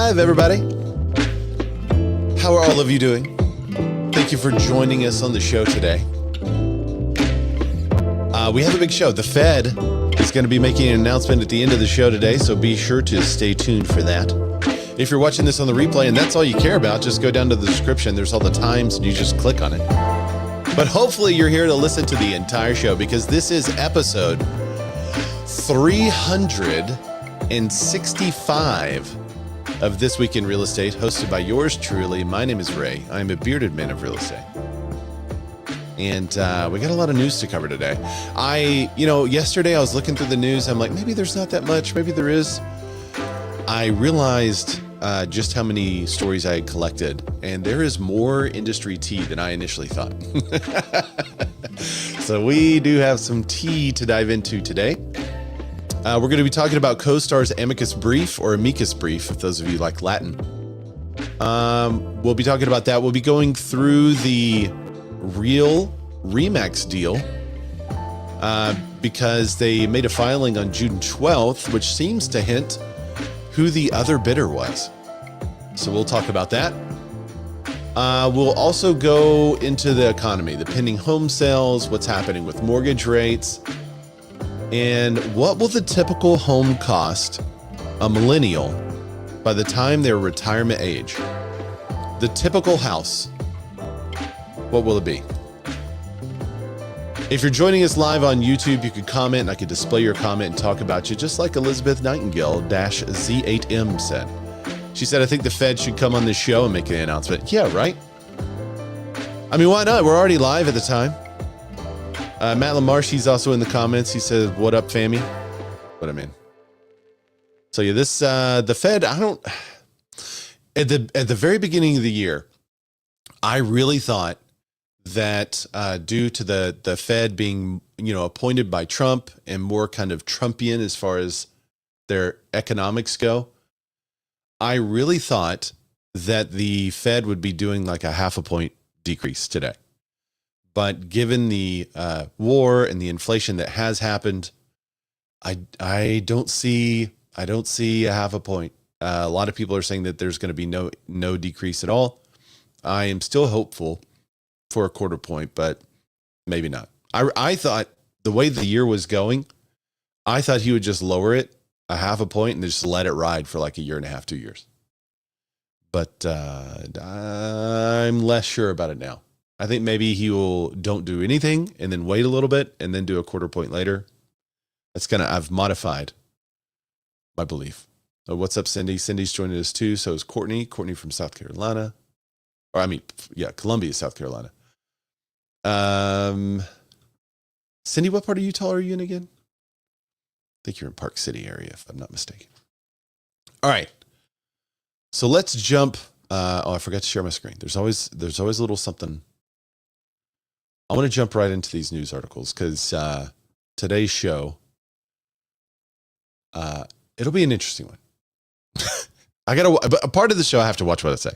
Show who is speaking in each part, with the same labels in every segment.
Speaker 1: Live, everybody. How are all of you doing? Thank you for joining us on the show today. We have a big show. The Fed is going to be making an announcement at the end of the show today, so be sure to stay tuned for that. If you're watching this on the replay and that's all you care about, just go down to the description. There's all the times and you just click on it. But hopefully you're here to listen to the entire show because this is episode 365 of This Week in Real Estate, hosted by yours truly. My name is Ray. I'm a bearded man of real estate. And we got a lot of news to cover today. Yesterday I was looking through the news. I'm like, maybe there's not that much. Maybe there is. I realized just how many stories I had collected. And there is more industry tea than I initially thought. So we do have some tea to dive into today. We're going to be talking about CoStar's Amicus brief, or Amicus brief, if those of you like Latin. We'll be talking about that. We'll be going through the real ReMax deal because they made a filing on June 12th, which seems to hint who the other bidder was. So we'll talk about that. We'll also go into the economy, the pending home sales, what's happening with mortgage rates, and what will the typical home cost a millennial by the time they're retirement age? The typical house. What will it be? If you're joining us live on YouTube, you could comment and I could display your comment and talk about you, just like Elizabeth Nightingale-Z8M said. She said, I think the Fed should come on this show and make an announcement. Yeah, right? I mean, why not? We're already live at the time. Matt Lamarche, he's also in the comments. He says, what up, fammy? What I mean. So yeah, this, the Fed, at the very beginning of the year, I really thought that due to the Fed being, appointed by Trump and more kind of Trumpian as far as their economics go, I really thought that the Fed would be doing like a 0.5 point decrease today. But given the war and the inflation that has happened, I don't see a 0.5 point. A lot of people are saying that there's going to be no decrease at all. I am still hopeful for a 0.25 point, but maybe not. I thought the way the year was going, I thought he would just lower it 0.5 point and just let it ride for like 1.5 years, 2 years. But I'm less sure about it now. I think maybe he will don't do anything and then wait a little bit and then do a 0.25 point later. I've modified my belief. So what's up, Cindy? Cindy's joining us too. So is Courtney from South Carolina. Columbia, South Carolina. Cindy, what part of Utah are you in again? I think you're in Park City area, if I'm not mistaken. All right. So let's jump. I forgot to share my screen. There's always a little something. I want to jump right into these news articles because today's show, it'll be an interesting one. A part of the show, I have to watch what I say.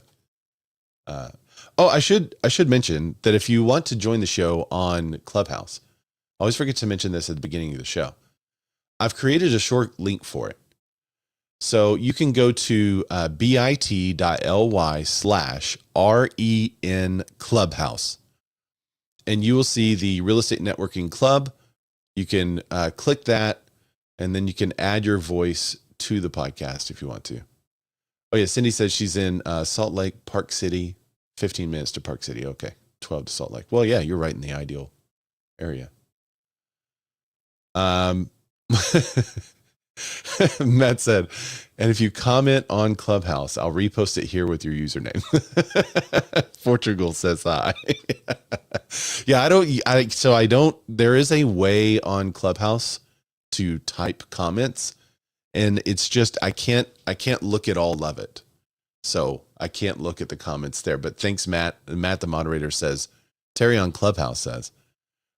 Speaker 1: I should mention that if you want to join the show on Clubhouse, I always forget to mention this at the beginning of the show. I've created a short link for it. So you can go to bit.ly/REN Clubhouse, and you will see the Real Estate Networking Club. You can click that, and then you can add your voice to the podcast if you want to. Oh yeah, Cindy says she's in Salt Lake, Park City, 15 minutes to Park City. Okay, 12 to Salt Lake. Well, yeah, you're right in the ideal area. Matt said, and if you comment on Clubhouse, I'll repost it here with your username. Portugal says hi. Yeah, there is a way on Clubhouse to type comments, and it's just, I can't look at all of it. So I can't look at the comments there, but thanks, Matt. Matt, the moderator, says, Terry on Clubhouse says,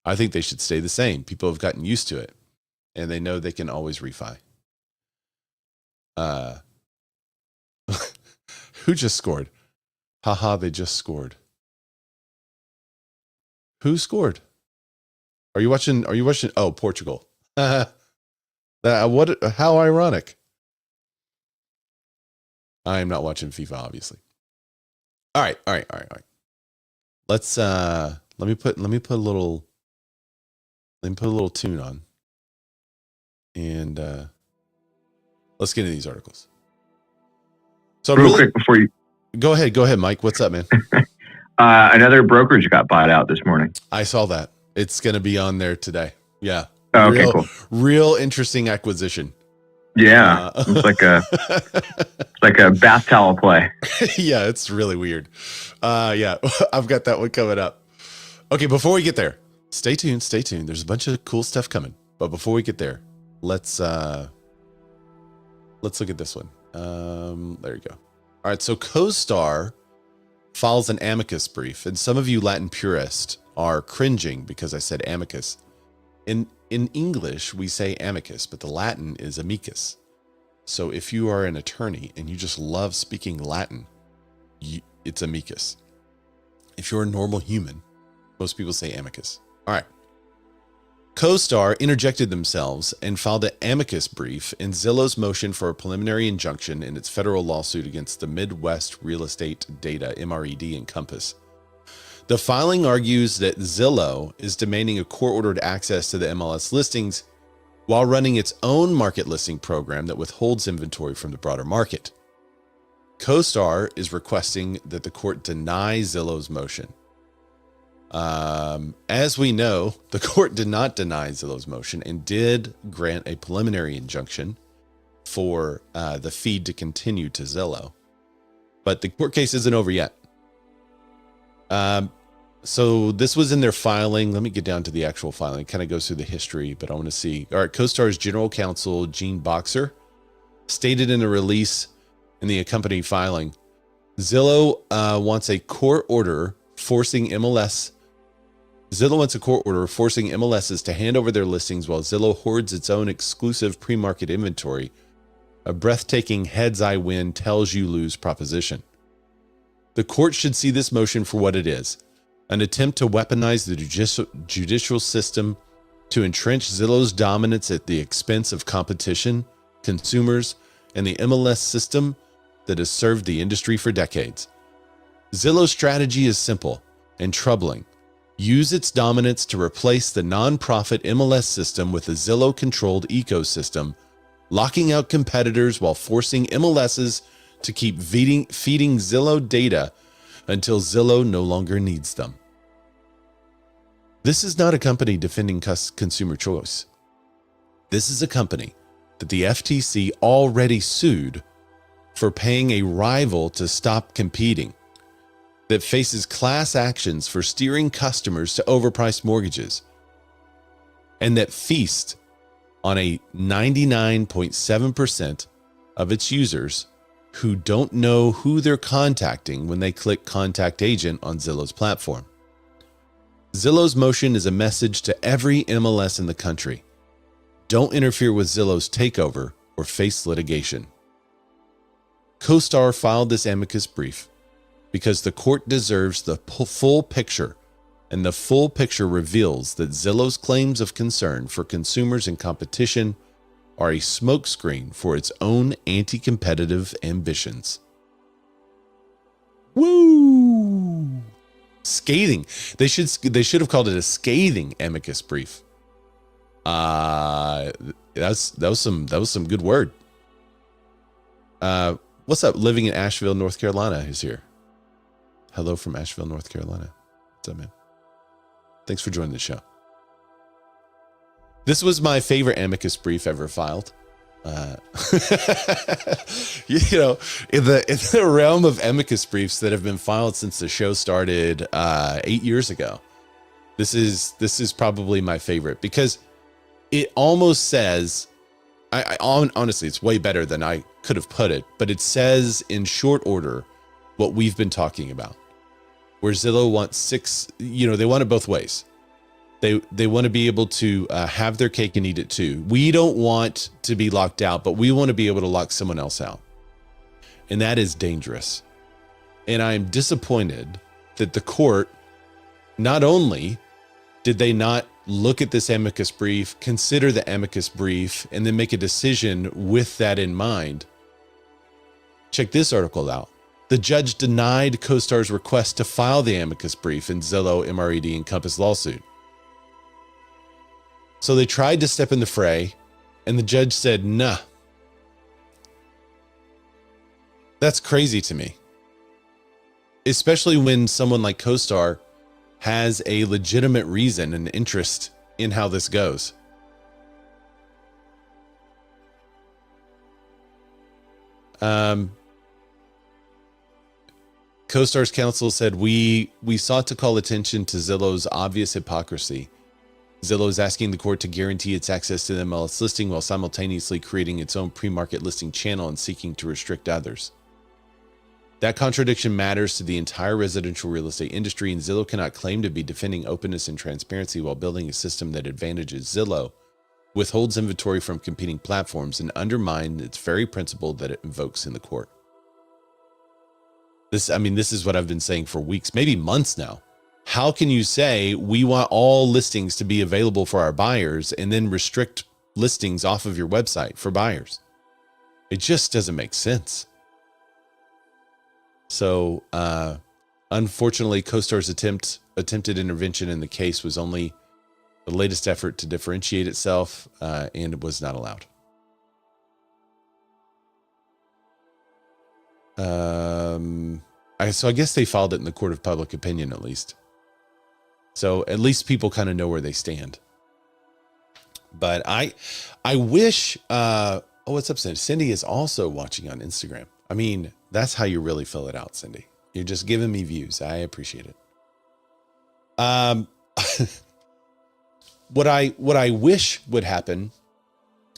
Speaker 1: I think they should stay the same. People have gotten used to it and they know they can always refi. Who just scored? Haha, they just scored. Who scored? Are you watching? Oh, Portugal. How ironic. I am not watching FIFA, obviously. All right. Let's let me put a little tune on, and let's get into these articles. So
Speaker 2: real quick before you
Speaker 1: go ahead, Mike. What's up, man?
Speaker 2: Another brokerage got bought out this morning.
Speaker 1: I saw that. It's going to be on there today. Yeah.
Speaker 2: Oh, okay, cool.
Speaker 1: Real interesting acquisition.
Speaker 2: Yeah, it's like a bath towel play.
Speaker 1: Yeah, it's really weird. Yeah, I've got that one coming up. Okay, before we get there, stay tuned. There's a bunch of cool stuff coming. But before we get there, let's look at this one. There you go. All right, so CoStar files an amicus brief, and some of you Latin purists are cringing because I said amicus. In English, we say amicus, but the Latin is amicus. So if you are an attorney and you just love speaking Latin, it's amicus. If you're a normal human, most people say amicus. All right. CoStar interjected themselves and filed an amicus brief in Zillow's motion for a preliminary injunction in its federal lawsuit against the Midwest Real Estate Data, MRED, and Compass. The filing argues that Zillow is demanding a court-ordered access to the MLS listings while running its own market listing program that withholds inventory from the broader market. CoStar is requesting that the court deny Zillow's motion. As we know, the court did not deny Zillow's motion and did grant a preliminary injunction for the feed to continue to Zillow. But the court case isn't over yet. So this was in their filing. Let me get down to the actual filing. It kind of goes through the history, but I want to see. All right, CoStar's general counsel, Gene Boxer, stated in a release in the accompanying filing, Zillow wants a court order forcing MLSs to hand over their listings while Zillow hoards its own exclusive pre-market inventory. A breathtaking heads I win, tells you lose proposition. The court should see this motion for what it is. An attempt to weaponize the judicial system to entrench Zillow's dominance at the expense of competition, consumers, and the MLS system that has served the industry for decades. Zillow's strategy is simple and troubling. Use its dominance to replace the non-profit MLS system with a Zillow-controlled ecosystem, locking out competitors while forcing MLSs to keep feeding Zillow data until Zillow no longer needs them. This is not a company defending consumer choice. This is a company that the FTC already sued for paying a rival to stop competing, that faces class actions for steering customers to overpriced mortgages, and that feast on a 99.7% of its users who don't know who they're contacting when they click Contact Agent on Zillow's platform. Zillow's motion is a message to every MLS in the country. Don't interfere with Zillow's takeover or face litigation. CoStar filed this amicus brief because the court deserves the full picture, and the full picture reveals that Zillow's claims of concern for consumers and competition are a smokescreen for its own anti-competitive ambitions. Woo! Scathing. They should have called it a scathing amicus brief. That was some good word. What's up? Living in Asheville, North Carolina is here. Hello from Asheville, North Carolina. What's up, man? Thanks for joining the show. This was my favorite amicus brief ever filed. You know, in the realm of amicus briefs that have been filed since the show started 8 years ago, this is probably my favorite because it almost says, honestly, it's way better than I could have put it, but it says in short order what we've been talking about, where Zillow wants they want it both ways. They want to be able to have their cake and eat it too. We don't want to be locked out, but we want to be able to lock someone else out. And that is dangerous. And I'm disappointed that the court, not only did they not look at this amicus brief, consider the amicus brief, and then make a decision with that in mind, Check this article out. The judge denied CoStar's request to file the amicus brief in Zillow, MRED, and Compass lawsuit. So they tried to step in the fray, and the judge said, nah. That's crazy to me. Especially when someone like CoStar has a legitimate reason and interest in how this goes. CoStar's counsel said, we sought to call attention to Zillow's obvious hypocrisy. Zillow is asking the court to guarantee its access to the MLS listing while simultaneously creating its own pre-market listing channel and seeking to restrict others. That contradiction matters to the entire residential real estate industry, and Zillow cannot claim to be defending openness and transparency while building a system that advantages Zillow, withholds inventory from competing platforms, and undermines its very principle that it invokes in the court. This is what I've been saying for weeks, maybe months now. How can you say we want all listings to be available for our buyers and then restrict listings off of your website for buyers? It just doesn't make sense. So, unfortunately, CoStar's attempted intervention in the case was only the latest effort to differentiate itself, and it was not allowed. So I guess they filed it in the court of public opinion, at least. So at least people kind of know where they stand. But I wish, what's up, Cindy? Cindy is also watching on Instagram. I mean, that's how you really fill it out, Cindy. You're just giving me views. I appreciate it. What I wish would happen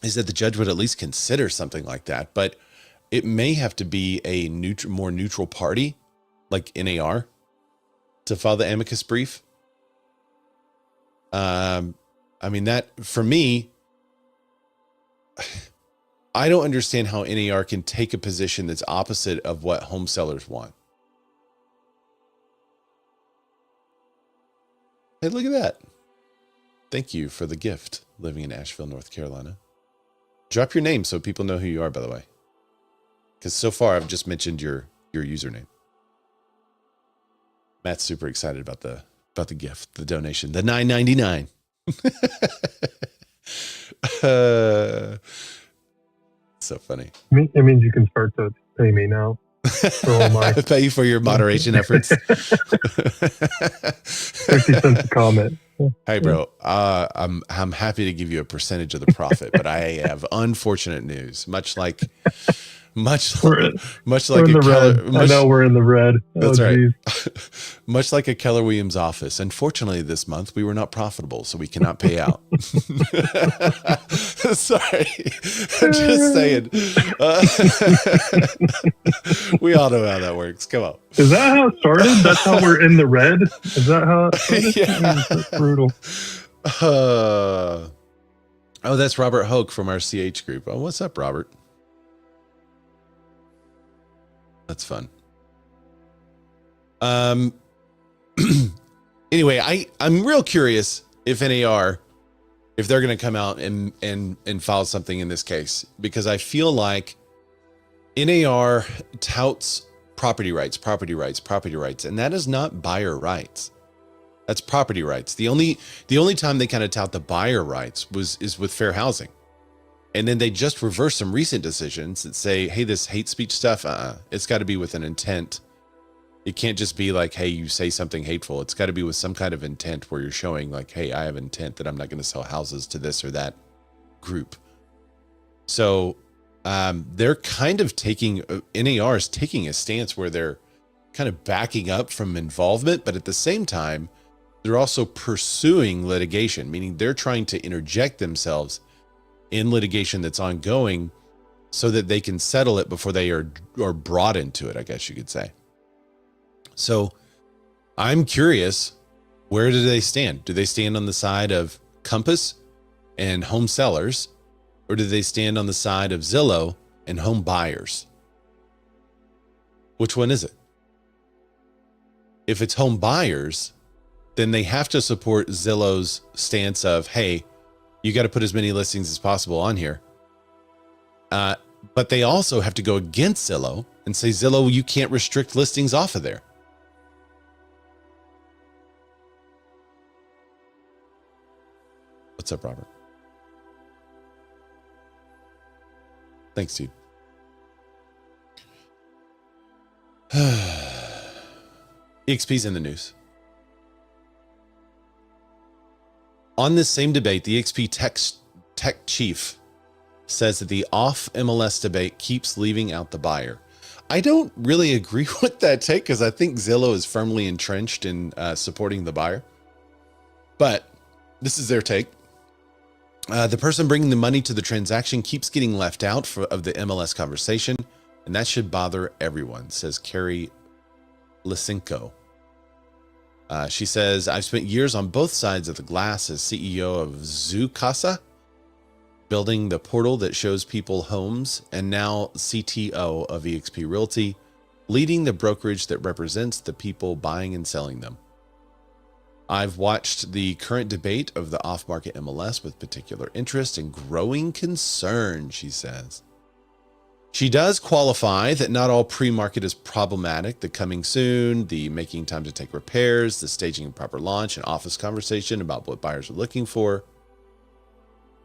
Speaker 1: is that the judge would at least consider something like that, but it may have to be a more neutral party, like NAR, to file the amicus brief. I mean, that for me, I don't understand how NAR can take a position that's opposite of what home sellers want. Hey, look at that. Thank you for the gift, living in Asheville, North Carolina. Drop your name so people know who you are, by the way. Because so far I've just mentioned your username. Matt's super excited about the gift, the donation, the $9.99. So funny.
Speaker 3: It means you can start to pay me now.
Speaker 1: Pay you for your moderation efforts.
Speaker 3: 50 cents a comment.
Speaker 1: Hey, bro, I'm happy to give you a percentage of the profit, but I have unfortunate news. Much like
Speaker 3: we're
Speaker 1: a
Speaker 3: in the red. I know we're in the red.
Speaker 1: That's right. Much like a Keller Williams office. Unfortunately, this month we were not profitable, so we cannot pay out. Sorry, I'm just saying. We all know how that works. Come on.
Speaker 3: Is that how it started? That's how we're in the red? Is that how it started?
Speaker 1: Yeah.
Speaker 3: That's brutal.
Speaker 1: Oh, that's Robert Hoke from our CH group. Oh, what's up, Robert? That's fun. Anyway, I'm real curious if NAR, if they're going to come out and file something in this case, because I feel like NAR touts property rights, and that is not buyer rights. That's property rights. The only time they kind of tout the buyer rights is with fair housing. And then they just reverse some recent decisions that say, hey, this hate speech stuff, it's got to be with an intent. It can't just be like, hey, you say something hateful. It's got to be with some kind of intent where you're showing like, hey, I have intent that I'm not going to sell houses to this or that group. So they're kind of NAR is taking a stance where they're kind of backing up from involvement, but at the same time, they're also pursuing litigation, meaning they're trying to interject themselves in litigation that's ongoing so that they can settle it before they are brought into it, I guess you could say. So I'm curious, where do they stand? Do they stand on the side of Compass and home sellers, or do they stand on the side of Zillow and home buyers? Which one is it? If it's home buyers, then they have to support Zillow's stance of, hey, you got to put as many listings as possible on here. But they also have to go against Zillow and say, Zillow, you can't restrict listings off of there. What's up, Robert? Thanks, dude. EXP's in the news. On this same debate, the EXP tech chief says that the off-MLS debate keeps leaving out the buyer. I don't really agree with that take because I think Zillow is firmly entrenched in supporting the buyer. But this is their take. The person bringing the money to the transaction keeps getting left out of the MLS conversation, and that should bother everyone, says Carrie Lisenko. She says, I've spent years on both sides of the glass as CEO of Zoocasa, building the portal that shows people homes, and now CTO of eXp Realty, leading the brokerage that represents the people buying and selling them. I've watched the current debate of the off-market MLS with particular interest and growing concern, she says. She does qualify that not all pre-market is problematic. The coming soon, the making time to take repairs, the staging of proper launch, and office conversation about what buyers are looking for.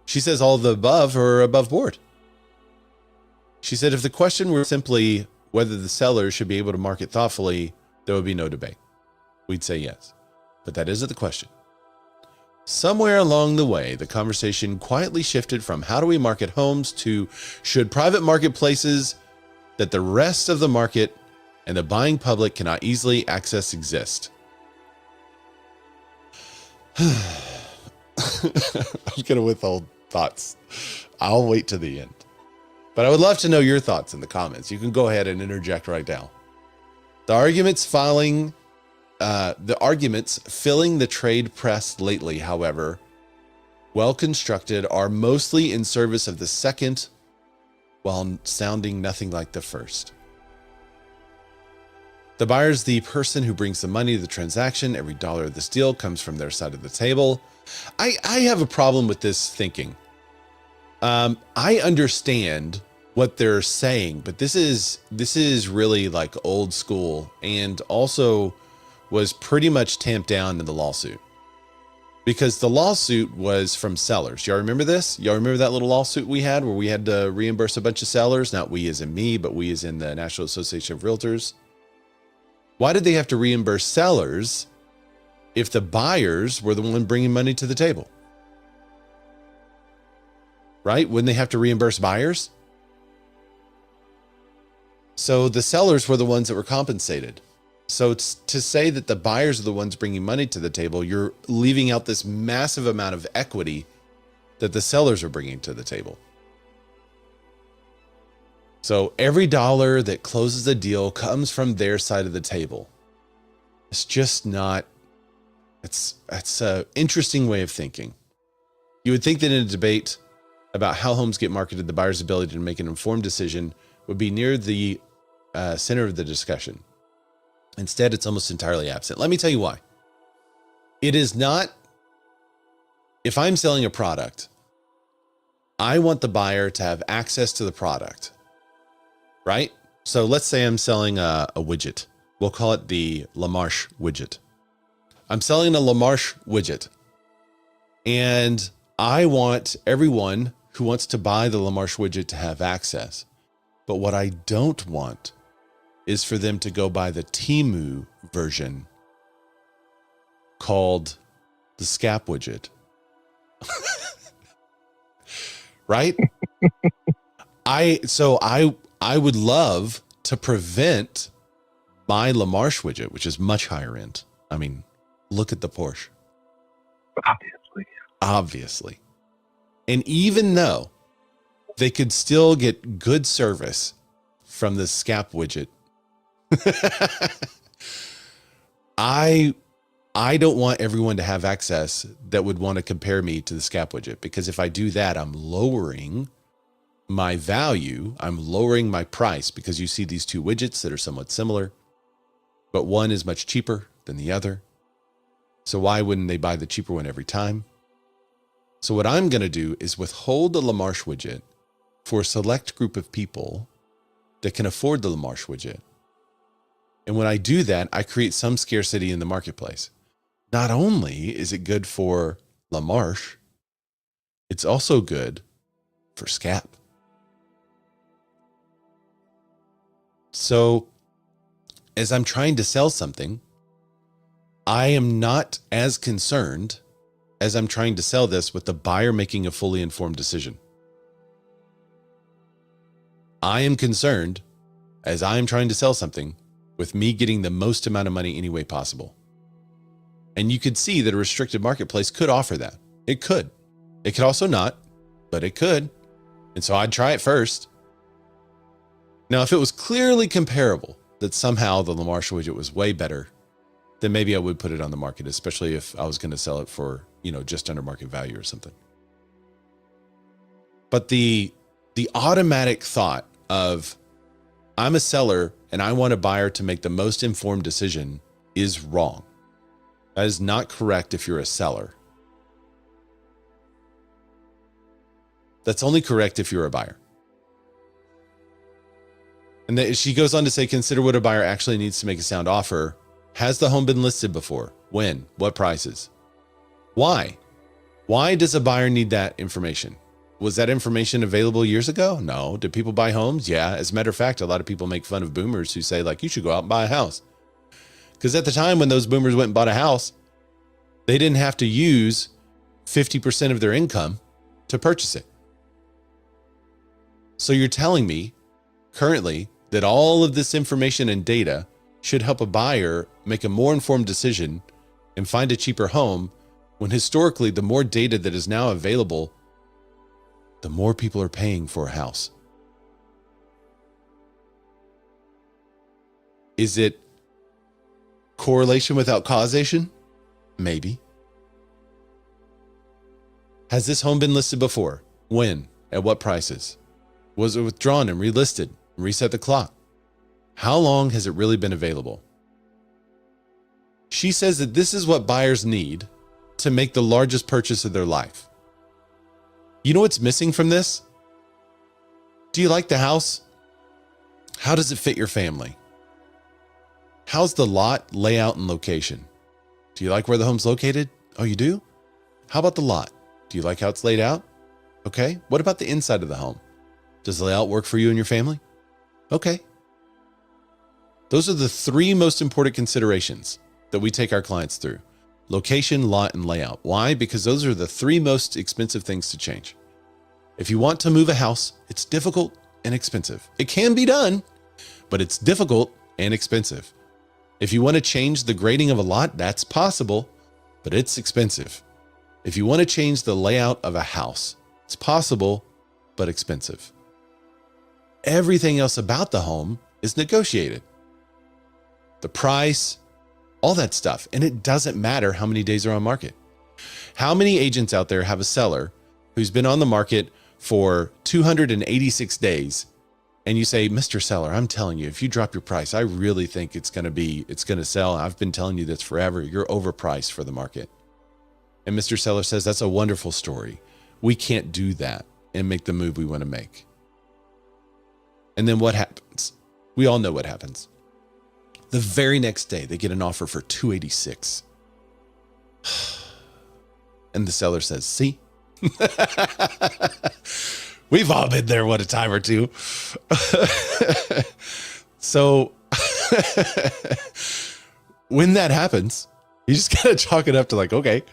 Speaker 1: She says all of the above are above board. She said if the question were simply whether the seller should be able to market thoughtfully, there would be no debate. We'd say yes. But that isn't the question. Somewhere along the way, the conversation quietly shifted from how do we market homes to should private marketplaces that the rest of the market and the buying public cannot easily access exist. I'm going to withhold thoughts. I'll wait to the end. But I would love to know your thoughts in the comments. You can go ahead and interject right now. The arguments filling the trade press lately, however, well constructed, are mostly in service of the second while sounding nothing like the first. The buyer is the person who brings the money to the transaction. Every dollar of this deal comes from their side of the table. I have a problem with this thinking. I understand what they're saying, but this is really like old school and also was pretty much tamped down in the lawsuit because the lawsuit was from sellers. Y'all remember this? Y'all remember that little lawsuit we had where we had to reimburse a bunch of sellers? Not we as in me, but we as in the National Association of Realtors. Why did they have to reimburse sellers if the buyers were the one bringing money to the table? Right? Wouldn't they have to reimburse buyers? So the sellers were the ones that were compensated. So to say that the buyers are the ones bringing money to the table, you're leaving out this massive amount of equity that the sellers are bringing to the table. So every dollar that closes a deal comes from their side of the table. It's just not, it's an interesting way of thinking. You would think that in a debate about how homes get marketed, the buyer's ability to make an informed decision would be near the center of the discussion. Instead, it's almost entirely absent. Let me tell you why. It is not, if I'm selling a product, I want the buyer to have access to the product, right? So let's say I'm selling a widget. We'll call it the LaMarche widget. I'm selling a LaMarche widget, and I want everyone who wants to buy the LaMarche widget to have access. But what I don't want is for them to go buy the Temu version called the Scap widget. Right? I would love to prevent my LaMarche widget, which is much higher end. I mean, look at the Porsche. Obviously. And even though they could still get good service from the Scap widget, I don't want everyone to have access that would want to compare me to the Scap widget, because if I do that, I'm lowering my value. I'm lowering my price because you see these two widgets that are somewhat similar, but one is much cheaper than the other. So why wouldn't they buy the cheaper one every time? So what I'm going to do is withhold the LaMarche widget for a select group of people that can afford the LaMarche widget. And when I do that, I create some scarcity in the marketplace. Not only is it good for LaMarche, it's also good for SCAP. So as I'm trying to sell something, I am not as concerned as I'm trying to sell this with the buyer making a fully informed decision. I am concerned as I'm trying to sell something with me getting the most amount of money any way possible. And you could see that a restricted marketplace could offer that. It could. It could also not, but it could. And so I'd try it first. Now, if it was clearly comparable that somehow the LaMarche widget was way better, then maybe I would put it on the market, especially if I was going to sell it for, just under market value or something. But the automatic thought of I'm a seller and I want a buyer to make the most informed decision is wrong. That is not correct if you're a seller. That's only correct if you're a buyer. And she goes on to say, consider what a buyer actually needs to make a sound offer. Has the home been listed before? When? What prices? Why? Why does a buyer need that information? Was that information available years ago? No. Did people buy homes? Yeah. As a matter of fact, a lot of people make fun of boomers who say, like, you should go out and buy a house. Because at the time when those boomers went and bought a house, they didn't have to use 50% of their income to purchase it. So you're telling me currently that all of this information and data should help a buyer make a more informed decision and find a cheaper home, when historically the more data that is now available, the more people are paying for a house. Is it correlation without causation? Maybe. Has this home been listed before? When? At what prices? Was it withdrawn and relisted? Reset the clock? How long has it really been available? She says that this is what buyers need to make the largest purchase of their life. You know what's missing from this? Do you like the house? How does it fit your family? How's the lot, layout, and location? Do you like where the home's located? Oh, you do? How about the lot? Do you like how it's laid out? Okay. What about the inside of the home? Does the layout work for you and your family? Okay. Those are the three most important considerations that we take our clients through: location, lot, and layout. Why? Because those are the three most expensive things to change. If you want to move a house, it's difficult and expensive. It can be done, but it's difficult and expensive. If you want to change the grading of a lot, that's possible, but it's expensive. If you want to change the layout of a house, it's possible, but expensive. Everything else about the home is negotiated. The price, all that stuff. And it doesn't matter how many days are on market. How many agents out there have a seller who's been on the market for 286 days? And you say, Mr. Seller, I'm telling you, if you drop your price, I really think it's going to sell. I've been telling you this forever. You're overpriced for the market. And Mr. Seller says, that's a wonderful story. We can't do that and make the move we want to make. And then what happens? We all know what happens. The very next day, they get an offer for 286. And the seller says, see? We've all been there a time or two. So when that happens, you just got to chalk it up to like, okay.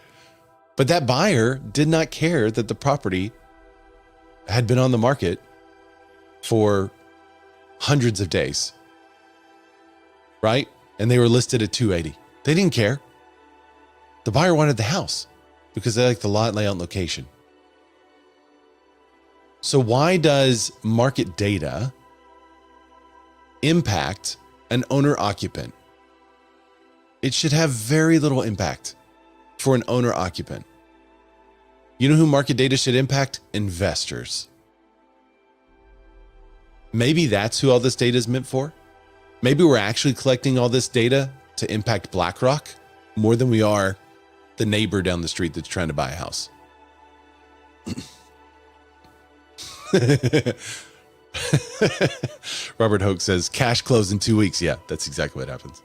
Speaker 1: But that buyer did not care that the property had been on the market for hundreds of days, right? And they were listed at 280. They didn't care. The buyer wanted the house because they like the lot, layout, and location. So why does market data impact an owner-occupant? It should have very little impact for an owner-occupant. You know who market data should impact? Investors. Maybe that's who all this data is meant for. Maybe we're actually collecting all this data to impact BlackRock more than we are the neighbor down the street that's trying to buy a house. Robert Hoke says cash close in 2 weeks. Yeah, that's exactly what happens.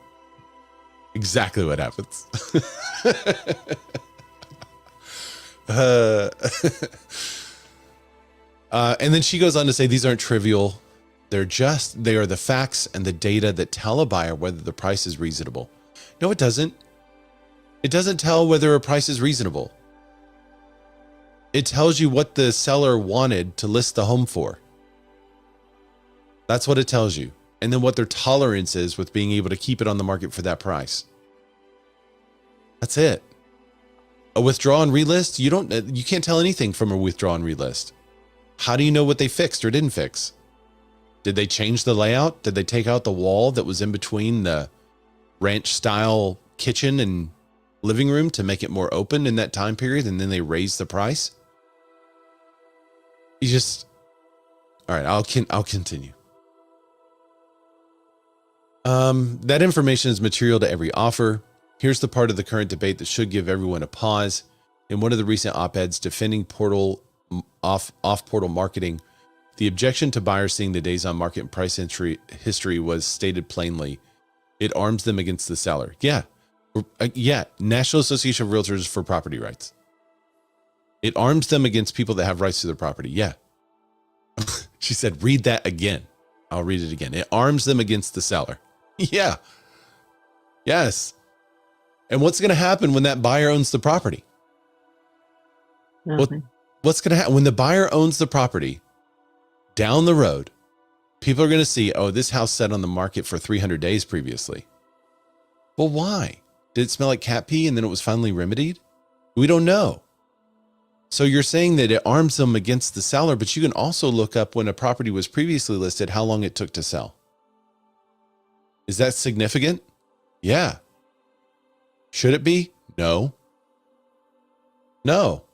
Speaker 1: Exactly what happens. And then she goes on to say these aren't trivial. They are the facts and the data that tell a buyer whether the price is reasonable. No, it doesn't. It doesn't tell whether a price is reasonable. It tells you what the seller wanted to list the home for. That's what it tells you. And then what their tolerance is with being able to keep it on the market for that price. That's it. A withdraw and relist, you can't tell anything from a withdraw and relist. How do you know what they fixed or didn't fix? Did they change the layout? Did they take out the wall that was in between the ranch style kitchen and living room to make it more open in that time period, and then they raised the price? All right, I'll continue. That information is material to every offer. Here's the part of the current debate that should give everyone a pause. In one of the recent op-eds defending off-portal marketing, the objection to buyers seeing the days on market and price history was stated plainly. It arms them against the seller. Yeah. National Association of Realtors for Property Rights. It arms them against people that have rights to their property. Yeah. She said, read that again. I'll read it again. It arms them against the seller. Yeah. Yes. And what's going to happen when that buyer owns the property? What's going to happen when the buyer owns the property? Down the road, people are going to see, oh, this house sat on the market for 300 days previously. Well, why? Did it smell like cat pee and then it was finally remedied? We don't know. So you're saying that it arms them against the seller, but you can also look up when a property was previously listed, how long it took to sell. Is that significant? Yeah. Should it be? No. No.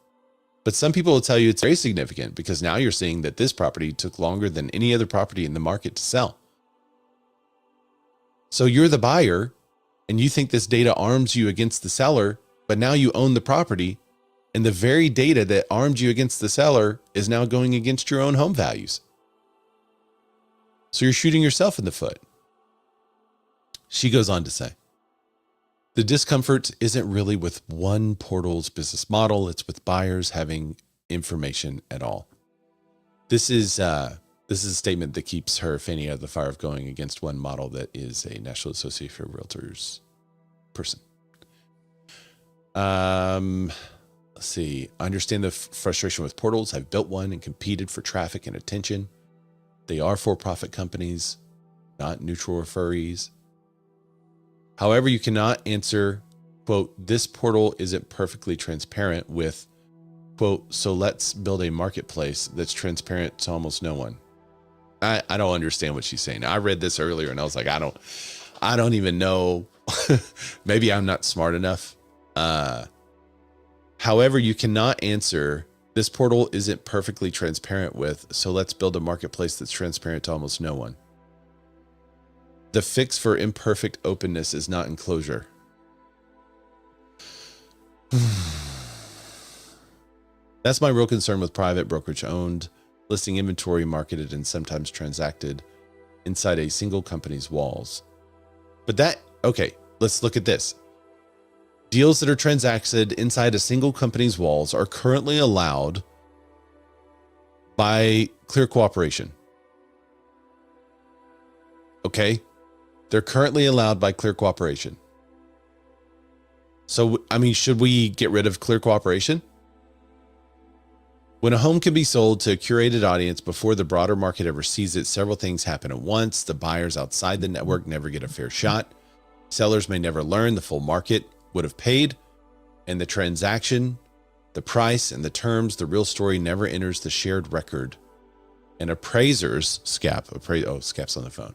Speaker 1: But some people will tell you it's very significant because now you're seeing that this property took longer than any other property in the market to sell. So you're the buyer and you think this data arms you against the seller, but now you own the property and the very data that armed you against the seller is now going against your own home values. So you're shooting yourself in the foot. She goes on to say, the discomfort isn't really with one portal's business model. It's with buyers having information at all. This is a statement that keeps her fanning out of the fire of going against one model that is a National Association of Realtors person. Let's see. I understand the frustration with portals. I've built one and competed for traffic and attention. They are for-profit companies, not neutral referees. However, you cannot answer, quote, this portal isn't perfectly transparent with, quote, so let's build a marketplace that's transparent to almost no one. I don't understand what she's saying. I read this earlier and I was like, I don't even know. Maybe I'm not smart enough. However, you cannot answer, this portal isn't perfectly transparent with, so let's build a marketplace that's transparent to almost no one. The fix for imperfect openness is not enclosure. That's my real concern with private brokerage owned, listing inventory marketed and sometimes transacted inside a single company's walls. But okay, let's look at this. Deals that are transacted inside a single company's walls are currently allowed by clear cooperation. Okay? They're currently allowed by clear cooperation. So, I mean, should we get rid of clear cooperation? When a home can be sold to a curated audience before the broader market ever sees it, several things happen at once. The buyers outside the network never get a fair shot. Sellers may never learn the full market would have paid. And the transaction, the price, and the terms, the real story never enters the shared record. And appraisers, Scap's on the phone.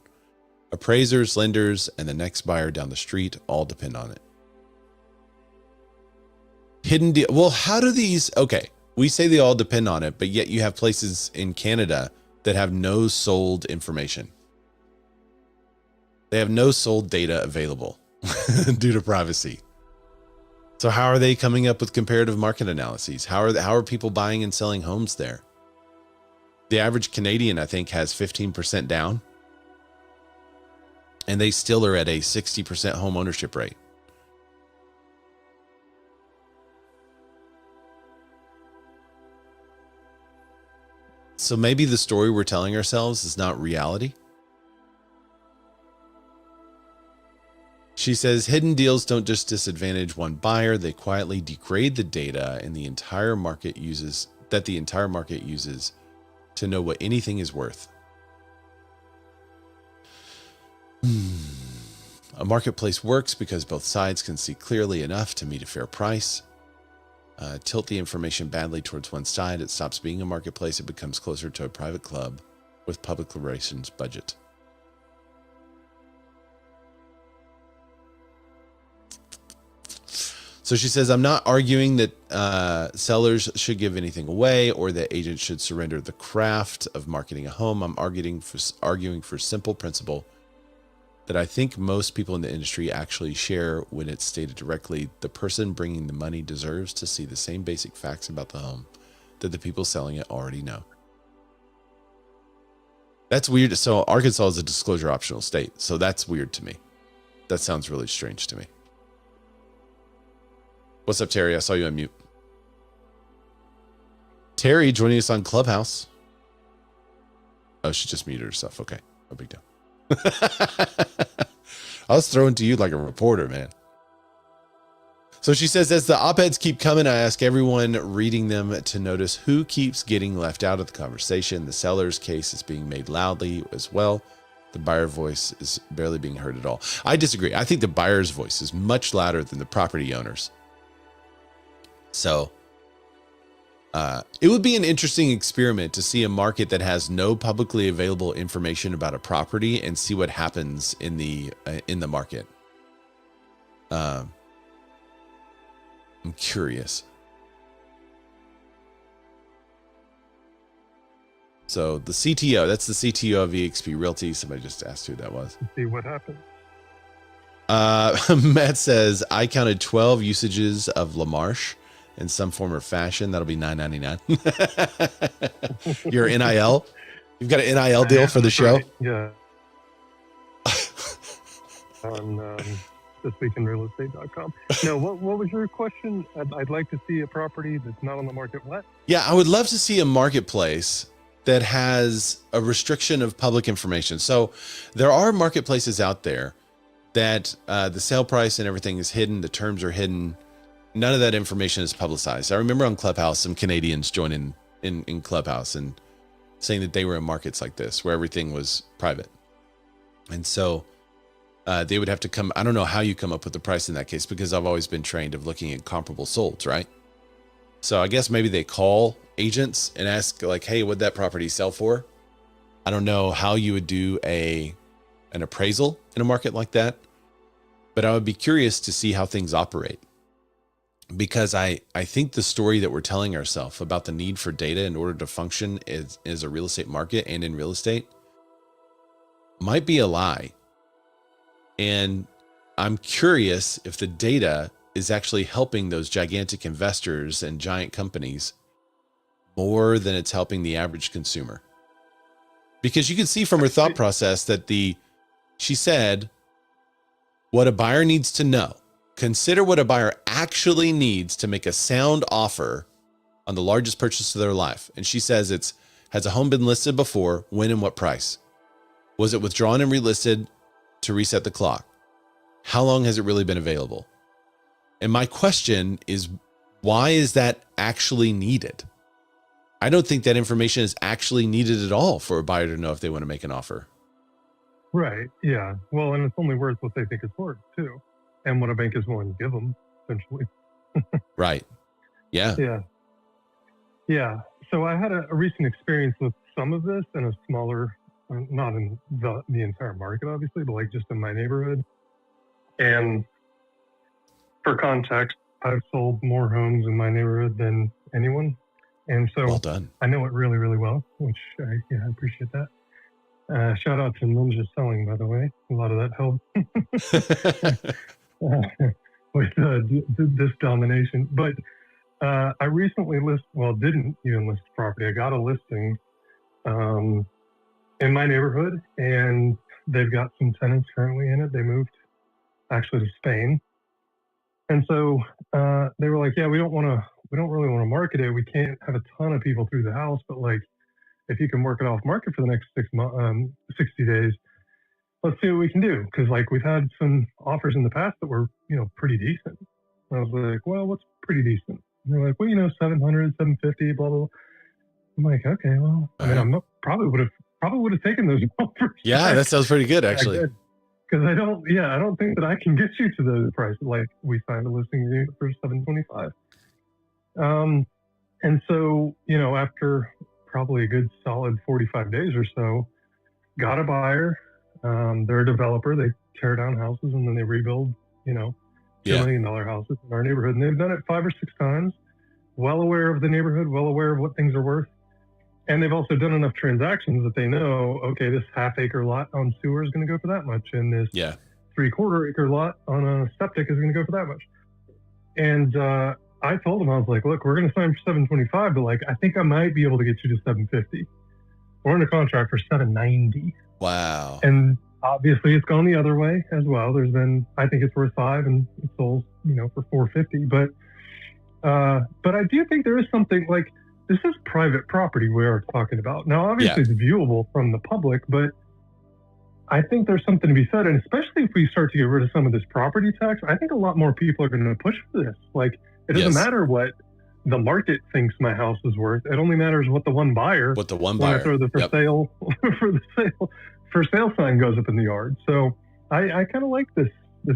Speaker 1: Appraisers, lenders, and the next buyer down the street all depend on it. Hidden deal. Well, how do these, okay, we say they all depend on it, but yet you have places in Canada that have no sold information. They have no sold data available due to privacy. So how are they coming up with comparative market analyses? How are people buying and selling homes there? The average Canadian, I think, has 15% down. And they still are at a 60% home ownership rate. So maybe the story we're telling ourselves is not reality. She says hidden deals don't just disadvantage one buyer, they quietly degrade the data and the entire market uses to know what anything is worth. A marketplace works because both sides can see clearly enough to meet a fair price. Tilt the information badly towards one side, it stops being a marketplace, it becomes closer to a private club with public relations budget. So she says, I'm not arguing that sellers should give anything away or that agents should surrender the craft of marketing a home. I'm arguing for simple principle that I think most people in the industry actually share when it's stated directly. The person bringing the money deserves to see the same basic facts about the home that the people selling it already know. That's weird. So Arkansas is a disclosure optional state. So that's weird to me. That sounds really strange to me. What's up, Terry? I saw you on mute. Terry joining us on Clubhouse. Oh, she just muted herself. Okay. No big deal. I was throwing to you like a reporter, man. So she says, as the op-eds keep coming, I ask everyone reading them to notice who keeps getting left out of the conversation. The seller's case is being made loudly as well. The buyer voice is barely being heard at all. I disagree. I think the buyer's voice is much louder than the property owners. So it would be an interesting experiment to see a market that has no publicly available information about a property and see what happens in the market. I'm curious. So the CTO, that's the CTO of EXP Realty. Somebody just asked who that was.
Speaker 3: See what happens.
Speaker 1: Matt says, I counted 12 usages of LaMarche in some form or fashion. That'll be $9.99. Your NIL? You've got an NIL deal for the show?
Speaker 3: Right. Yeah. On thisweekinrealestate.com. No, what was your question? I'd like to see a property that's not on the market. What?
Speaker 1: Yeah, I would love to see a marketplace that has a restriction of public information. So there are marketplaces out there that the sale price and everything is hidden. The terms are hidden. None of that information is publicized. I remember on Clubhouse, some Canadians joining in Clubhouse and saying that they were in markets like this where everything was private. And so they would have to come. I don't know how you come up with the price in that case, because I've always been trained of looking at comparable solds, right? So I guess maybe they call agents and ask like, hey, what'd that property sell for? I don't know how you would do an appraisal in a market like that, but I would be curious to see how things operate. Because I think the story that we're telling ourselves about the need for data in order to function as a real estate market and in real estate might be a lie. And I'm curious if the data is actually helping those gigantic investors and giant companies more than it's helping the average consumer. Because you can see from her thought process that she said, what a buyer needs to know. Consider what a buyer actually needs to make a sound offer on the largest purchase of their life. And she says has a home been listed before? When and what price? Was it withdrawn and relisted to reset the clock? How long has it really been available? And my question is, why is that actually needed? I don't think that information is actually needed at all for a buyer to know if they want to make an offer.
Speaker 3: Right. Yeah. Well, and it's only worth what they think it's worth too. And what a bank is willing to give them, essentially.
Speaker 1: Right. Yeah.
Speaker 3: Yeah. Yeah. So I had a recent experience with some of this in a smaller, not in the entire market, obviously, but like just in my neighborhood. And for context, I've sold more homes in my neighborhood than anyone. And so
Speaker 1: well done.
Speaker 3: I know it really, really well, which I appreciate that. Shout out to Ninja Selling, by the way. A lot of that helped. With this domination. But I recently didn't even list property. I got a listing in my neighborhood, and they've got some tenants currently in it. They moved actually to Spain. And so they were like, yeah, we don't really want to market it. We can't have a ton of people through the house, but like, if you can work it off market for the next 60 days, let's see what we can do. Cause like we've had some offers in the past that were, pretty decent. I was like, well, what's pretty decent? And they're like, well, 700, 750, blah, blah, blah. I'm like, okay, well, I mean, I'm probably would have taken those offers.
Speaker 1: Yeah, that sounds pretty good, actually.
Speaker 3: Because I don't think that I can get you to those prices. Like we signed a listing agreement for $725. And so, after probably a good solid 45 days or so, got a buyer. They're a developer. They tear down houses and then they rebuild, $2 million houses in our neighborhood. And they've done it 5 or 6 times. Well aware of the neighborhood, well aware of what things are worth. And they've also done enough transactions that they know, okay, this half-acre lot on sewer is going to go for that much, and this 3/4 acre lot on a septic is going to go for that much. And I told them, I was like, look, we're going to sign for $725, but like, I think I might be able to get you to $750. We're in a contract for $790.
Speaker 1: Wow.
Speaker 3: And obviously, it's gone the other way as well. There's been, I think it's worth $5, and it sold, for $450. But I do think there is something like, this is private property we are talking about. Now, obviously, it's viewable from the public, but I think there's something to be said. And especially if we start to get rid of some of this property tax, I think a lot more people are going to push for this. Like, it doesn't matter what the market thinks my house is worth. It only matters what the one buyer.
Speaker 1: What the one buyer.
Speaker 3: When I throw the for sale sign goes up in the yard. So I kind of like this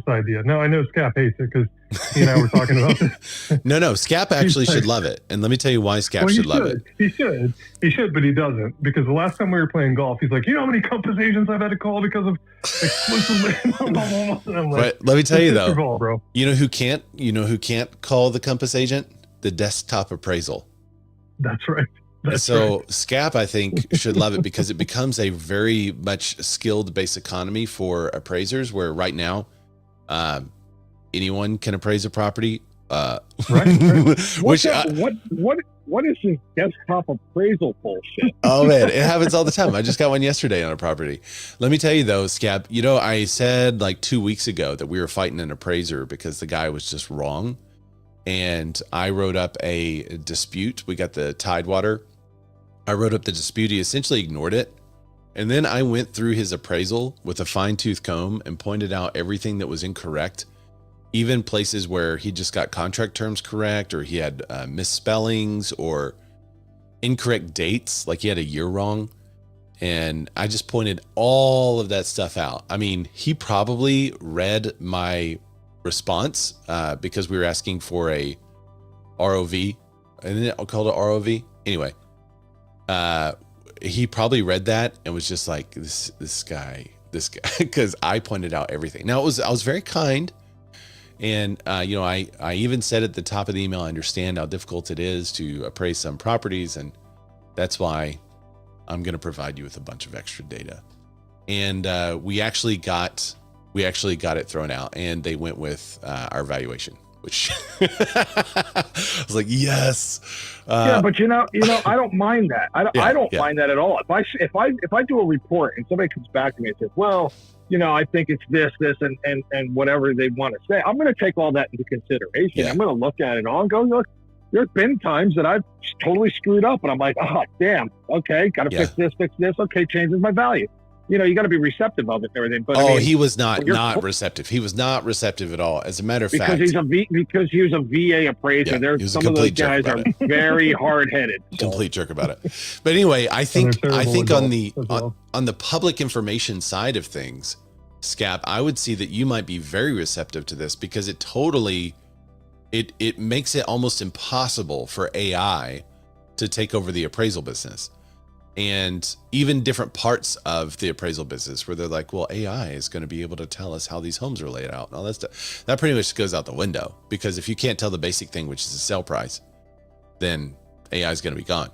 Speaker 3: idea. Now, I know Scap hates it because he and I were talking about this.
Speaker 1: No, Scap actually should love it. And let me tell you why Scap should love it.
Speaker 3: He should, but he doesn't. Because the last time we were playing golf, he's like, how many Compass agents I've had to call because of exclusive land? And I'm like,
Speaker 1: but let me tell you though,
Speaker 3: ball, bro.
Speaker 1: You know who can't call the Compass agent? The desktop appraisal.
Speaker 3: That's right.
Speaker 1: So Scap, I think, should love it because it becomes a very much skilled base economy for appraisers, where right now, anyone can appraise a property.
Speaker 4: Right. What is this desktop appraisal bullshit?
Speaker 1: Oh man, it happens all the time. I just got one yesterday on a property. Let me tell you though, Scap, I said like 2 weeks ago that we were fighting an appraiser because the guy was just wrong. And I wrote up a dispute. We got the Tidewater. I wrote up the dispute. He essentially ignored it. And then I went through his appraisal with a fine-tooth comb and pointed out everything that was incorrect, even places where he just got contract terms correct, or he had misspellings or incorrect dates, like he had a year wrong. And I just pointed all of that stuff out. I mean, he probably read my response because we were asking for a ROV, and then I'll call it a ROV. Anyway, he probably read that and was just like, this guy, because I pointed out everything. Now I was very kind. And, I even said at the top of the email, I understand how difficult it is to appraise some properties. And that's why I'm going to provide you with a bunch of extra data. And we actually got it thrown out, and they went with our valuation, which I was like, yes.
Speaker 4: Yeah, but I don't mind that. I don't mind that at all. If I do a report and somebody comes back to me and says, well, I think it's this, and whatever they want to say, I'm going to take all that into consideration. Yeah. I'm going to look at it all and go, look, there's been times that I've totally screwed up, and I'm like, oh, damn, okay, got to fix this. Okay, changes my value. You got to be receptive of it and everything. But
Speaker 1: he was not receptive. He was not receptive at all. As a matter of fact,
Speaker 4: because he was a VA appraiser. Some of those guys are very hard headed.
Speaker 1: Complete jerk about it. But anyway, I think on the public information side of things, Scap, I would see that you might be very receptive to this, because it totally it makes it almost impossible for AI to take over the appraisal business. And even different parts of the appraisal business where they're like, well, AI is going to be able to tell us how these homes are laid out and all that stuff. That pretty much goes out the window, because if you can't tell the basic thing, which is the sale price, then AI is going to be gone.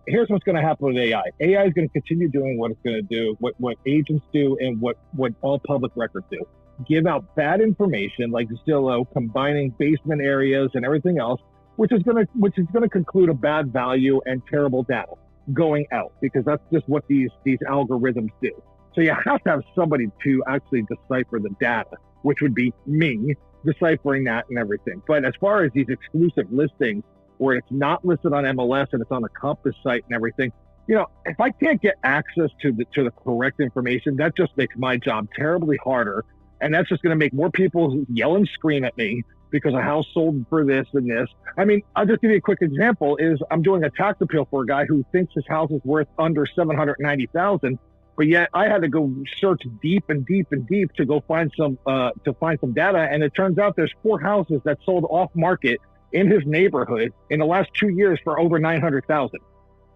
Speaker 4: Here's what's going to happen with AI. AI is going to continue doing what it's going to do, what agents do, and what all public records do. Give out bad information like Zillow, combining basement areas and everything else, which is going to conclude a bad value and terrible data. going out, because that's just what these algorithms do. So you have to have somebody to actually decipher the data, which would be me deciphering that and everything. But as far as these exclusive listings where it's not listed on MLS and it's on a Compass site and everything, if I can't get access to the correct information, that just makes my job terribly harder. And that's just going to make more people yell and scream at me because a house sold for this and this. I mean, I'll just give you a quick example. Is I'm doing a tax appeal for a guy who thinks his house is worth under $790,000, but yet I had to go search deep and deep and deep to go find some data. And it turns out there's 4 houses that sold off market in his neighborhood in the last 2 years for over $900,000.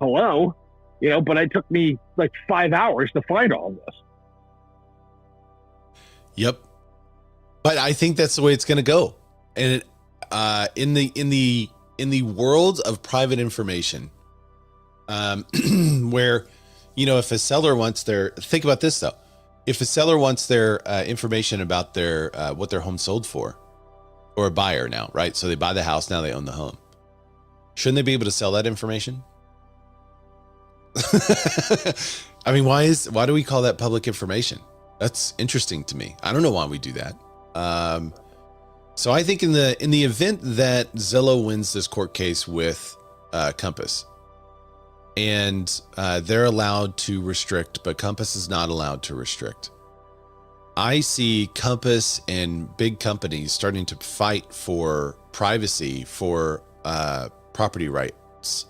Speaker 4: Hello, but it took me like 5 hours to find all this.
Speaker 1: Yep. But I think that's the way it's going to go. And in the world of private information, where, if a seller wants think about this though, if a seller wants their information about their what their home sold for, or a buyer now, right? So they buy the house, now they own the home. Shouldn't they be able to sell that information? I mean, why do we call that public information? That's interesting to me. I don't know why we do that. So I think in the event that Zillow wins this court case with Compass, and they're allowed to restrict, but Compass is not allowed to restrict, I see Compass and big companies starting to fight for privacy, for property rights.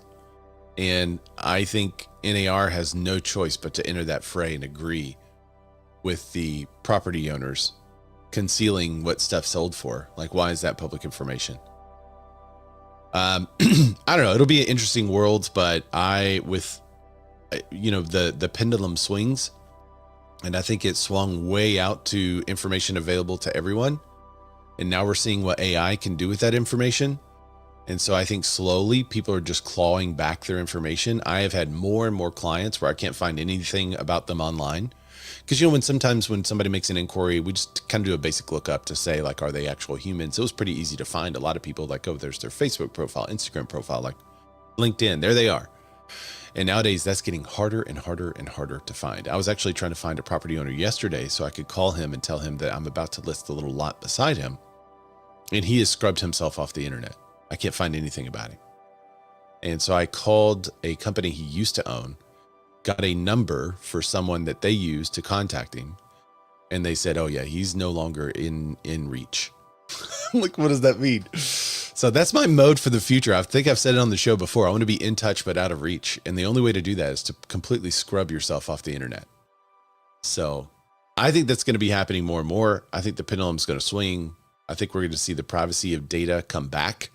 Speaker 1: And I think NAR has no choice but to enter that fray and agree with the property owners concealing what stuff sold for. Like, why is that public information? I don't know. It'll be an interesting world, but the pendulum swings, and I think it swung way out to information available to everyone. And now we're seeing what AI can do with that information. And so I think slowly people are just clawing back their information. I have had more and more clients where I can't find anything about them online. Because, when somebody makes an inquiry, we just kind of do a basic lookup to say, like, are they actual humans? It was pretty easy to find. A lot of people like, oh, there's their Facebook profile, Instagram profile, like LinkedIn. There they are. And nowadays that's getting harder and harder and harder to find. I was actually trying to find a property owner yesterday so I could call him and tell him that I'm about to list the little lot beside him. And he has scrubbed himself off the internet. I can't find anything about him. And so I called a company he used to own, got a number for someone that they used to contact him. And they said, oh yeah, he's no longer in reach. Like, what does that mean? So that's my mode for the future. I think I've said it on the show before. I want to be in touch, but out of reach. And the only way to do that is to completely scrub yourself off the internet. So I think that's going to be happening more and more. I think the pendulum's going to swing. I think we're going to see the privacy of data come back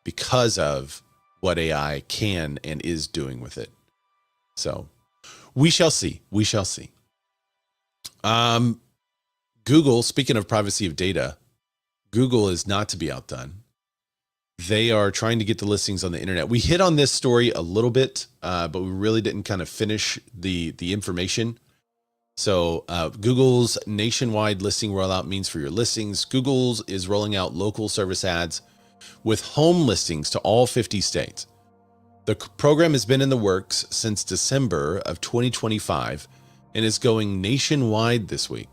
Speaker 1: because of what AI can and is doing with it. So we shall see. We shall see. Google, speaking of privacy of data, Google is not to be outdone. They are trying to get the listings on the internet. We hit on this story a little bit, but we really didn't kind of finish the information. So Google's nationwide listing rollout means for your listings. Google's is rolling out local service ads with home listings to all 50 states. The program has been in the works since December of 2025 and is going nationwide this week.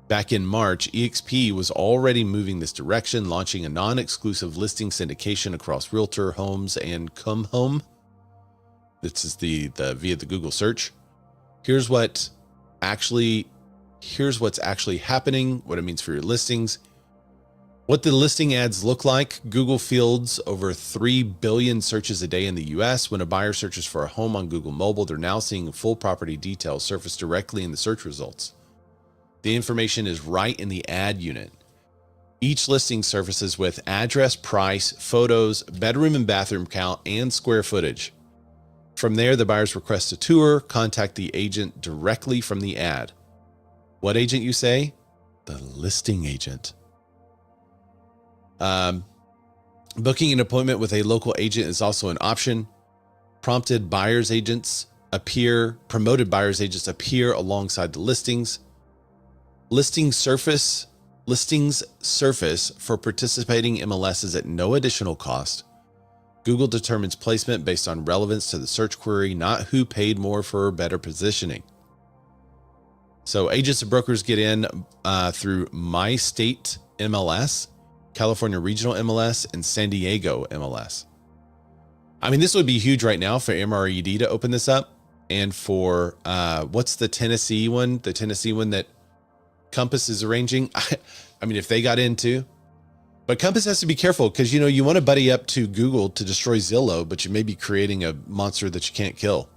Speaker 1: Back in March, eXp was already moving this direction, launching a non-exclusive listing syndication across Realtor, Homes, and Come Home. This is the via the Google search. Here's what's actually happening, what it means for your listings. What the listing ads look like: Google fields over 3 billion searches a day in the US. When a buyer searches for a home on Google Mobile, they're now seeing full property details surface directly in the search results. The information is right in the ad unit. Each listing surfaces with address, price, photos, bedroom and bathroom count, and square footage. From there, the buyers request a tour, contact the agent directly from the ad. What agent, you say? The listing agent. Booking an appointment with a local agent is also an option. Promoted buyers agents appear alongside the listings. Listings surface for participating MLSs at no additional cost. Google determines placement based on relevance to the search query, not who paid more for better positioning. So agents and brokers get in through my state MLS, California Regional MLS, and San Diego MLS. I mean, this would be huge right now for MRED to open this up. And for, what's the Tennessee one? The Tennessee one that Compass is arranging. I mean, if they got into, but Compass has to be careful because, you want to buddy up to Google to destroy Zillow, but you may be creating a monster that you can't kill.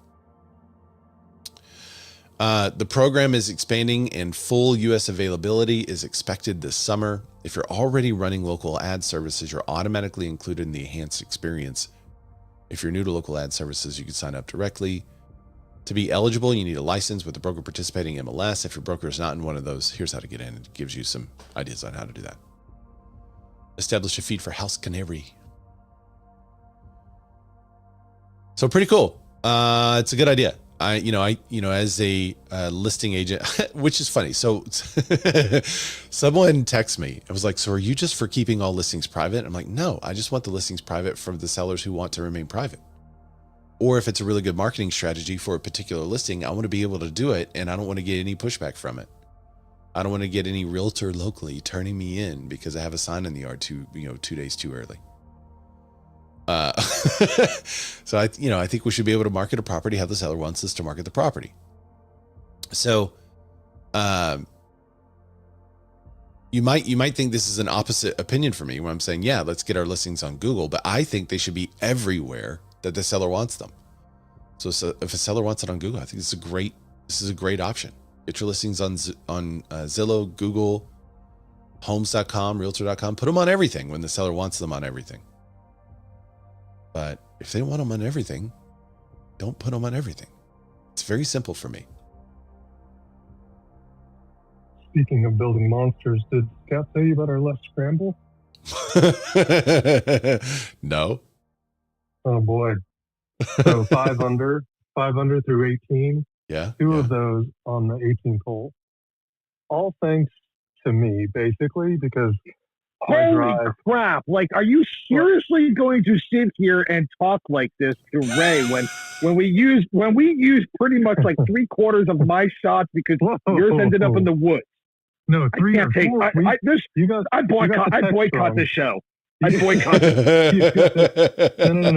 Speaker 1: The program is expanding and full U.S. availability is expected this summer. If you're already running local ad services, you're automatically included in the enhanced experience. If you're new to local ad services, you can sign up directly. To be eligible, you need a license with the broker participating in MLS. If your broker is not in one of those, here's how to get in. It gives you some ideas on how to do that. Establish a feed for House Canary. So pretty cool. It's a good idea. As a listing agent, which is funny. So someone texted me. I was like, so are you just for keeping all listings private? I'm like, no, I just want the listings private for the sellers who want to remain private. Or if it's a really good marketing strategy for a particular listing, I want to be able to do it. And I don't want to get any pushback from it. I don't want to get any realtor locally turning me in because I have a sign in the yard 2 days too early. So I think we should be able to market a property how the seller wants us to market the property. So, you might think this is an opposite opinion for me when I'm saying, yeah, let's get our listings on Google, but I think they should be everywhere that the seller wants them. So if a seller wants it on Google, I think this is a great option. Get your listings on Zillow, Google, homes.com, realtor.com, put them on everything when the seller wants them on everything. But if they want them on everything, don't put them on everything. It's very simple for me.
Speaker 3: Speaking of building monsters, did Scott tell you about our left scramble?
Speaker 1: No.
Speaker 3: Oh boy. So 5 under through 18.
Speaker 1: Yeah.
Speaker 3: Two of those on the 18th hole. All thanks to me, basically, because
Speaker 4: holy crap! Like, are you seriously going to sit here and talk like this to Ray when we used pretty much like 3/4 of my shots because yours ended up in the woods?
Speaker 3: No, three or four.
Speaker 4: I boycott this show. I boycott.
Speaker 3: No.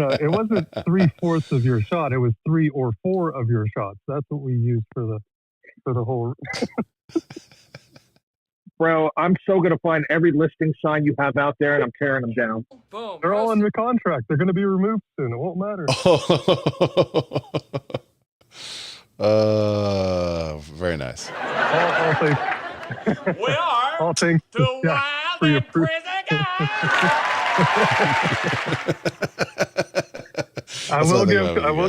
Speaker 3: It wasn't 3/4 of your shot. It was 3 or 4 of your shots. That's what we used for the whole.
Speaker 4: Bro, I'm so gonna find every listing sign you have out there, and I'm tearing them down.
Speaker 3: Boom, they're all under contract. They're going to be removed soon. It won't matter.
Speaker 1: Very nice.
Speaker 3: All things.
Speaker 5: We are
Speaker 3: all things
Speaker 5: to wild and crazy guys.
Speaker 3: I will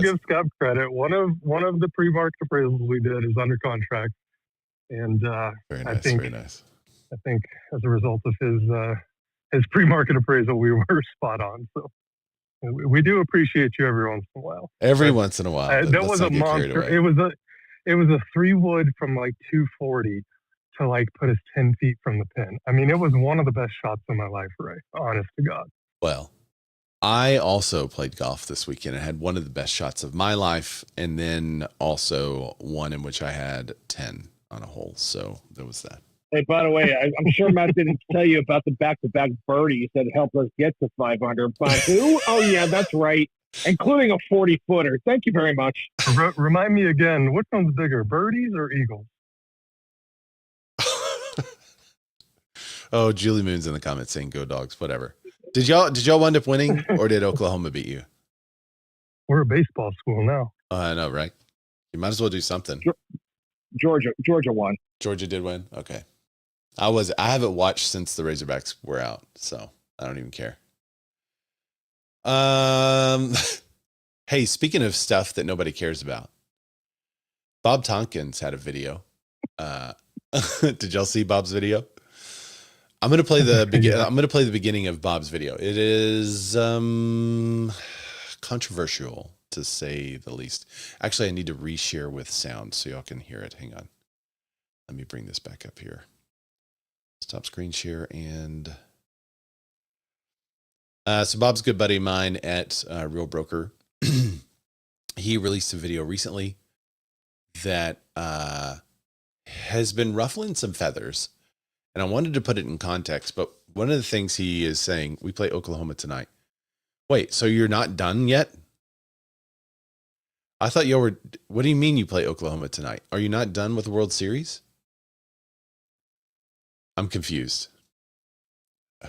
Speaker 3: give Scott credit. One of the pre-market appraisals we did is under contract, and
Speaker 1: very nice, very nice.
Speaker 3: I think as a result of his pre-market appraisal, we were spot on. So we do appreciate you every once in a while.
Speaker 1: Every once in a while.
Speaker 3: That was a monster. It was a 3-wood from like 240 to like put us 10 feet from the pin. I mean, it was one of the best shots of my life, Ray. Honest to God.
Speaker 1: Well, I also played golf this weekend and had one of the best shots of my life, and then also one in which I had 10 on a hole. So there was that.
Speaker 4: Hey, by the way, I'm sure Matt didn't tell you about the back-to-back birdie. He said help us get to 500. But who? Oh, yeah, that's right. Including a 40-footer. Thank you very much.
Speaker 3: Remind me again, which one's bigger, birdies or eagles?
Speaker 1: Oh, Julie Moon's in the comments saying go Dogs, whatever. Did y'all wind up winning, or did Oklahoma beat you?
Speaker 3: We're a baseball school now.
Speaker 1: I know, right? You might as well do something.
Speaker 4: Georgia won.
Speaker 1: Georgia did win? Okay. I haven't watched since the Razorbacks were out, so I don't even care. Hey, speaking of stuff that nobody cares about, Bob Tompkins had a video. Did y'all see Bob's video? I'm gonna play the I'm gonna play the beginning of Bob's video. It is controversial to say the least. Actually, I need to reshare with sound so y'all can hear it. Hang on. Let me bring this back up here. Stop screen share and So Bob's a good buddy of mine at Real Broker. He released a video recently that has been ruffling some feathers. And I wanted to put it in context, but one of the things he is saying, we play Oklahoma tonight. Wait, so you're not done yet? I thought you were. What do you mean you play Oklahoma tonight? Are you not done with the World Series? I'm confused.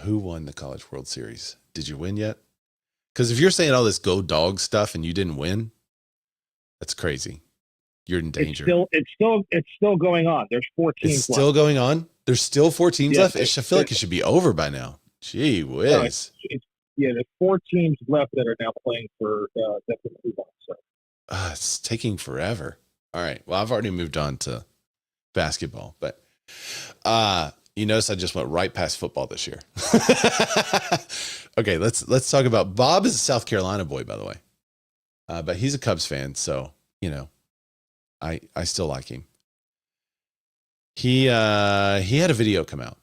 Speaker 1: Who won the College World Series? Did you win yet? Because if you're saying all this go dog stuff and you didn't win, that's crazy. You're in danger.
Speaker 4: It's still going on. There's 4 teams
Speaker 1: It's still going on? There's still 4 teams left? I feel like it should be over by now. Gee whiz.
Speaker 4: No, there's 4 teams left that are now playing for that can move on. So.
Speaker 1: It's taking forever. All right. Well, I've already moved on to basketball, but you notice I just went right past football this year. Okay, let's talk about Bob is a South Carolina boy, by the way. But he's a Cubs fan, so you know, I still like him. He had a video come out.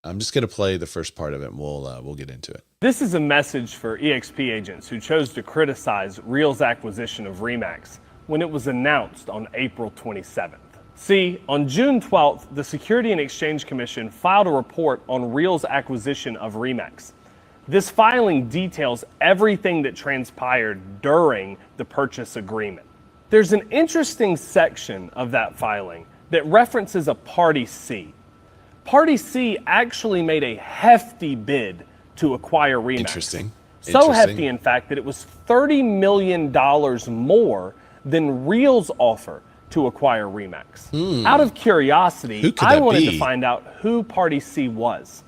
Speaker 1: I'm just gonna play the first part of it and we'll get into it.
Speaker 6: This is a message for EXP agents who chose to criticize Real's acquisition of ReMax when it was announced on April 27th. See, on June 12th, the Security and Exchange Commission filed a report on Real's acquisition of ReMax. This filing details everything that transpired during the purchase agreement. There's an interesting section of that filing that references a Party C. Party C actually made a hefty bid to acquire ReMax.
Speaker 1: Interesting.
Speaker 6: So hefty, in fact, that it was $30 million more than Real's offer to acquire ReMax. Out of curiosity, I wanted to find out who Party C was.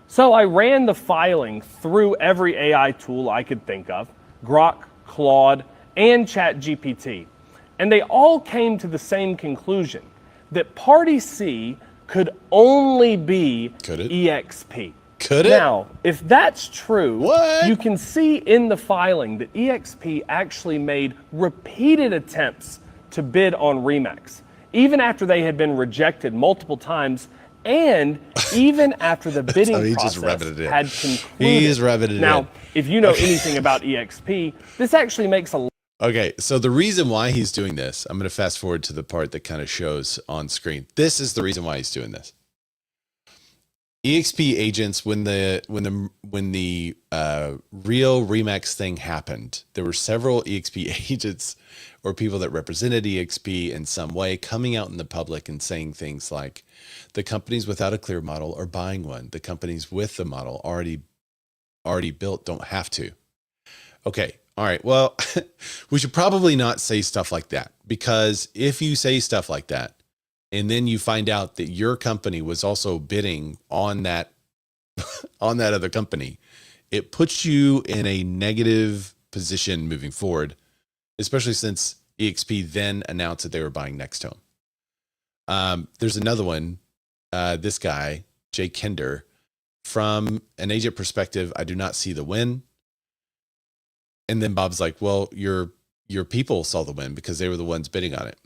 Speaker 6: So I ran the filing through every AI tool I could think of, Grok, Claude, and ChatGPT. And they all came to the same conclusion, that Party C could only be EXP.
Speaker 1: Could it?
Speaker 6: Now, if that's true,
Speaker 1: What?
Speaker 6: you can see in the filing that EXP actually made repeated attempts to bid on ReMax, even after they had been rejected multiple times, and even after the bidding process had concluded.
Speaker 1: He's revving it in.
Speaker 6: Now, if you know anything about EXP, this actually makes a
Speaker 1: Okay, so the reason why he's doing this, I'm going to fast forward to the part that kind of shows on screen. This is the reason why he's doing this. EXP agents, when the real ReMax thing happened, there were several EXP agents or people that represented EXP in some way coming out in the public and saying things like, the companies without a clear model are buying one. The companies with the model already built don't have to. Okay. All right. Well, we should probably not say stuff like that, because if you say stuff like that and then you find out that your company was also bidding on that other company, it puts you in a negative position moving forward, especially since EXP then announced that they were buying Next Home. There's another one. This guy, Jay Kinder, from an agent perspective, I do not see the win. And then Bob's like, well, your people saw the win because they were the ones bidding on it.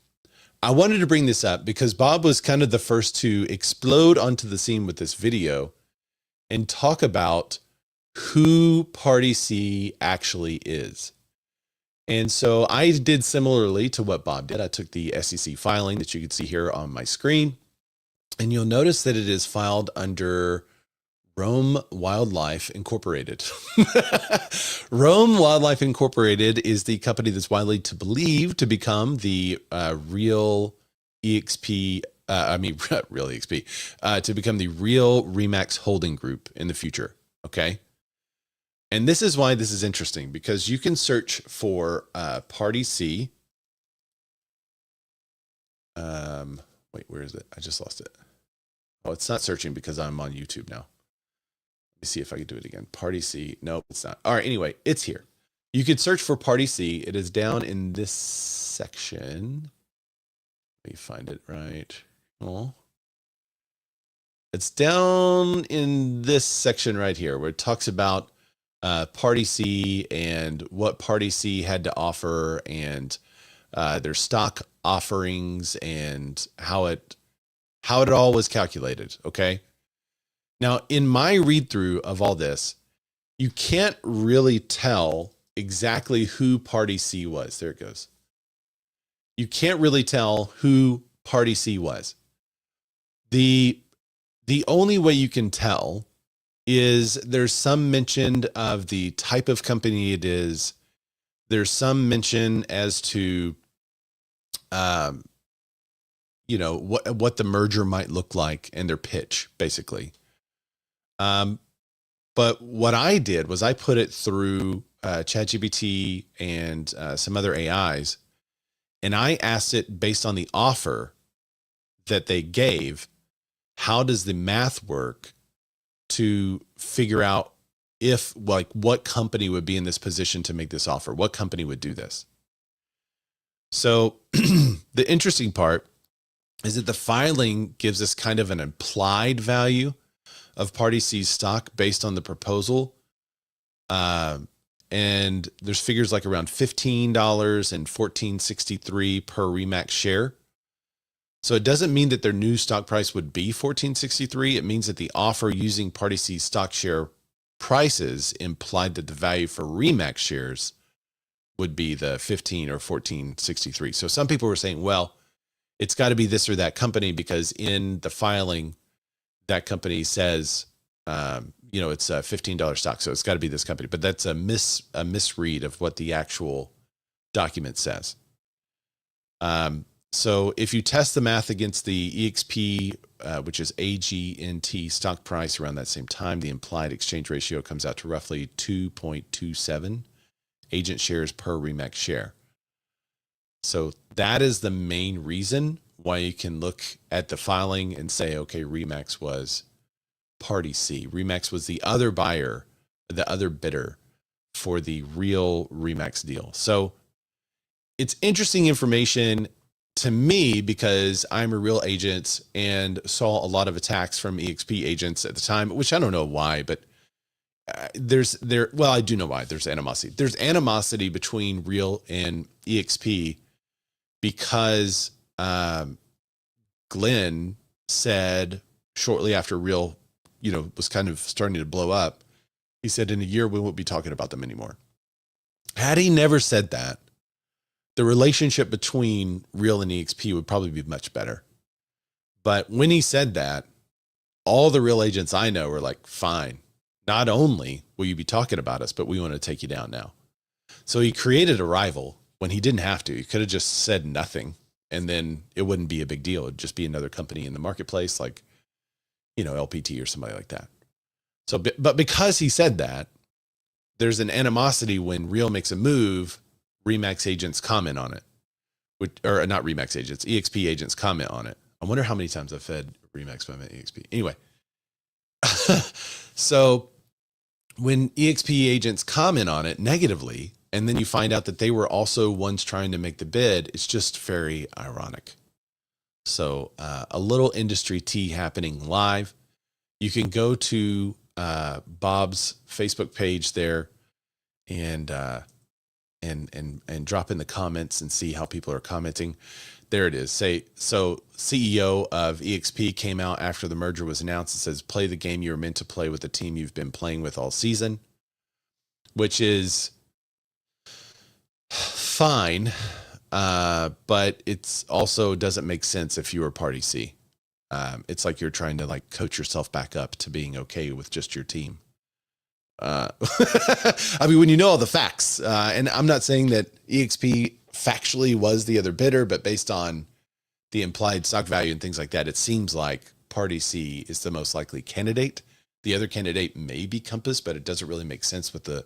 Speaker 1: I wanted to bring this up because Bob was kind of the first to explode onto the scene with this video and talk about who Party C actually is. And so I did similarly to what Bob did. I took the SEC filing that you can see here on my screen, and you'll notice that it is filed under Rome Wildlife Incorporated. Rome Wildlife Incorporated is the company that's widely to believe to become the real EXP, real EXP, to become the real ReMax holding group in the future. Okay. And this is why this is interesting, because you can search for Party C. Wait, where is it? I just lost it. Oh, it's not searching because I'm on YouTube now. Let me see if I can do it again. Party C. Nope, it's not. All right. Anyway, it's here. You could search for Party C. It is down in this section. Let me find it right. Oh, it's down in this section right here where it talks about Party C and what Party C had to offer and their stock offerings and how it all was calculated. Okay. Now, in my read through of all this, you can't really tell exactly who party C was. There it goes. You can't really tell who party C was. The only way you can tell is there's some mention of the type of company it is. There's some mention as to, what the merger might look like and their pitch, basically. But what I did was I put it through ChatGPT and some other AIs, and I asked it based on the offer that they gave, how does the math work to figure out if, like, what company would be in this position to make this offer? What company would do this? So the interesting part is that the filing gives us kind of an implied value of Party C's stock based on the proposal. And there's figures like around $15 and $14.63 per ReMax share. So it doesn't mean that their new stock price would be $14.63. It means that the offer using Party C's stock share prices implied that the value for ReMax shares would be the 15 or 14.63. So some people were saying, well, it's got to be this or that company because in the filing, that company says, it's a $15 stock. So it's got to be this company, but that's a misread of what the actual document says. So if you test the math against the EXP, which is AGNT stock price around that same time, the implied exchange ratio comes out to roughly 2.27 agent shares per ReMax share. So that is the main reason why you can look at the filing and say, okay, ReMax was Party C. ReMax was the other buyer, the other bidder for the real ReMax deal. So it's interesting information to me because I'm a real agent and saw a lot of attacks from EXP agents at the time, which I don't know why, but I do know why. There's animosity. There's animosity between Real and EXP because Glenn said shortly after Real, was kind of starting to blow up, he said in a year we won't be talking about them anymore. Had he never said that, the relationship between Real and EXP would probably be much better. But when he said that, all the Real agents I know were like, fine. Not only will you be talking about us, but we want to take you down now. So he created a rival when he didn't have to. He could have just said nothing and then it wouldn't be a big deal. It'd just be another company in the marketplace like, LPT or somebody like that. So, but because he said that, there's an animosity when Real makes a move, ReMax agents comment on it. Or not ReMax agents, EXP agents comment on it. I wonder how many times I've fed ReMax by EXP. Anyway. So when EXP agents comment on it negatively, and then you find out that they were also ones trying to make the bid, it's just very ironic. So a little industry tea happening live. You can go to Bob's Facebook page there and drop in the comments and see how people are commenting. There it is. So CEO of EXP came out after the merger was announced and says, play the game you were meant to play with the team you've been playing with all season, which is fine. But it's also doesn't make sense if you were Party C. It's like you're trying to like coach yourself back up to being okay with just your team. I mean, when you know all the facts, and I'm not saying that EXP factually was the other bidder, but based on the implied stock value and things like that, it seems like Party C is the most likely candidate. The other candidate may be Compass, but it doesn't really make sense with the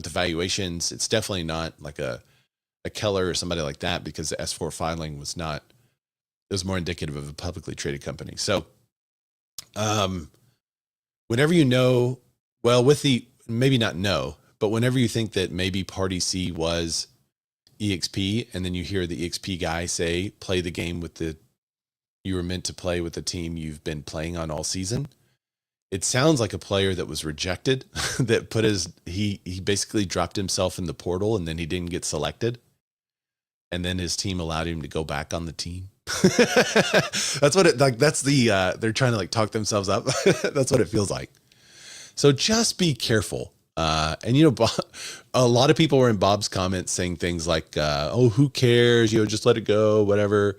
Speaker 1: valuations. It's definitely not like a Keller or somebody like that because the S4 filing was not, it was more indicative of a publicly traded company. So, whenever you know, well, maybe not know, but whenever you think that maybe Party C was EXP, and then you hear the EXP guy say, play the game you were meant to play with the team you've been playing on all season. It sounds like a player that was rejected, that he basically dropped himself in the portal and then he didn't get selected. And then his team allowed him to go back on the team. That's what they're trying to like talk themselves up. That's what it feels like. So just be careful And Bob, a lot of people were in Bob's comments saying things like, "Oh, who cares? Just let it go, whatever."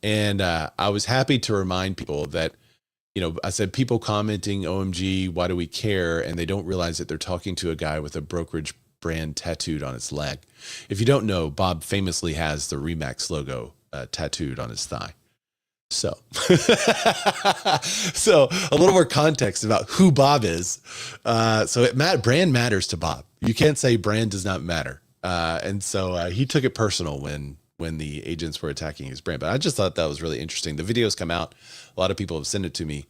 Speaker 1: And I was happy to remind people that, I said people commenting, "OMG, why do we care?" And they don't realize that they're talking to a guy with a brokerage brand tattooed on his leg. If you don't know, Bob famously has the ReMax logo tattooed on his thigh. So, so a little more context about who Bob is. Brand matters to Bob. You can't say brand does not matter. And so he took it personal when the agents were attacking his brand. But I just thought that was really interesting. The videos come out. A lot of people have sent it to me,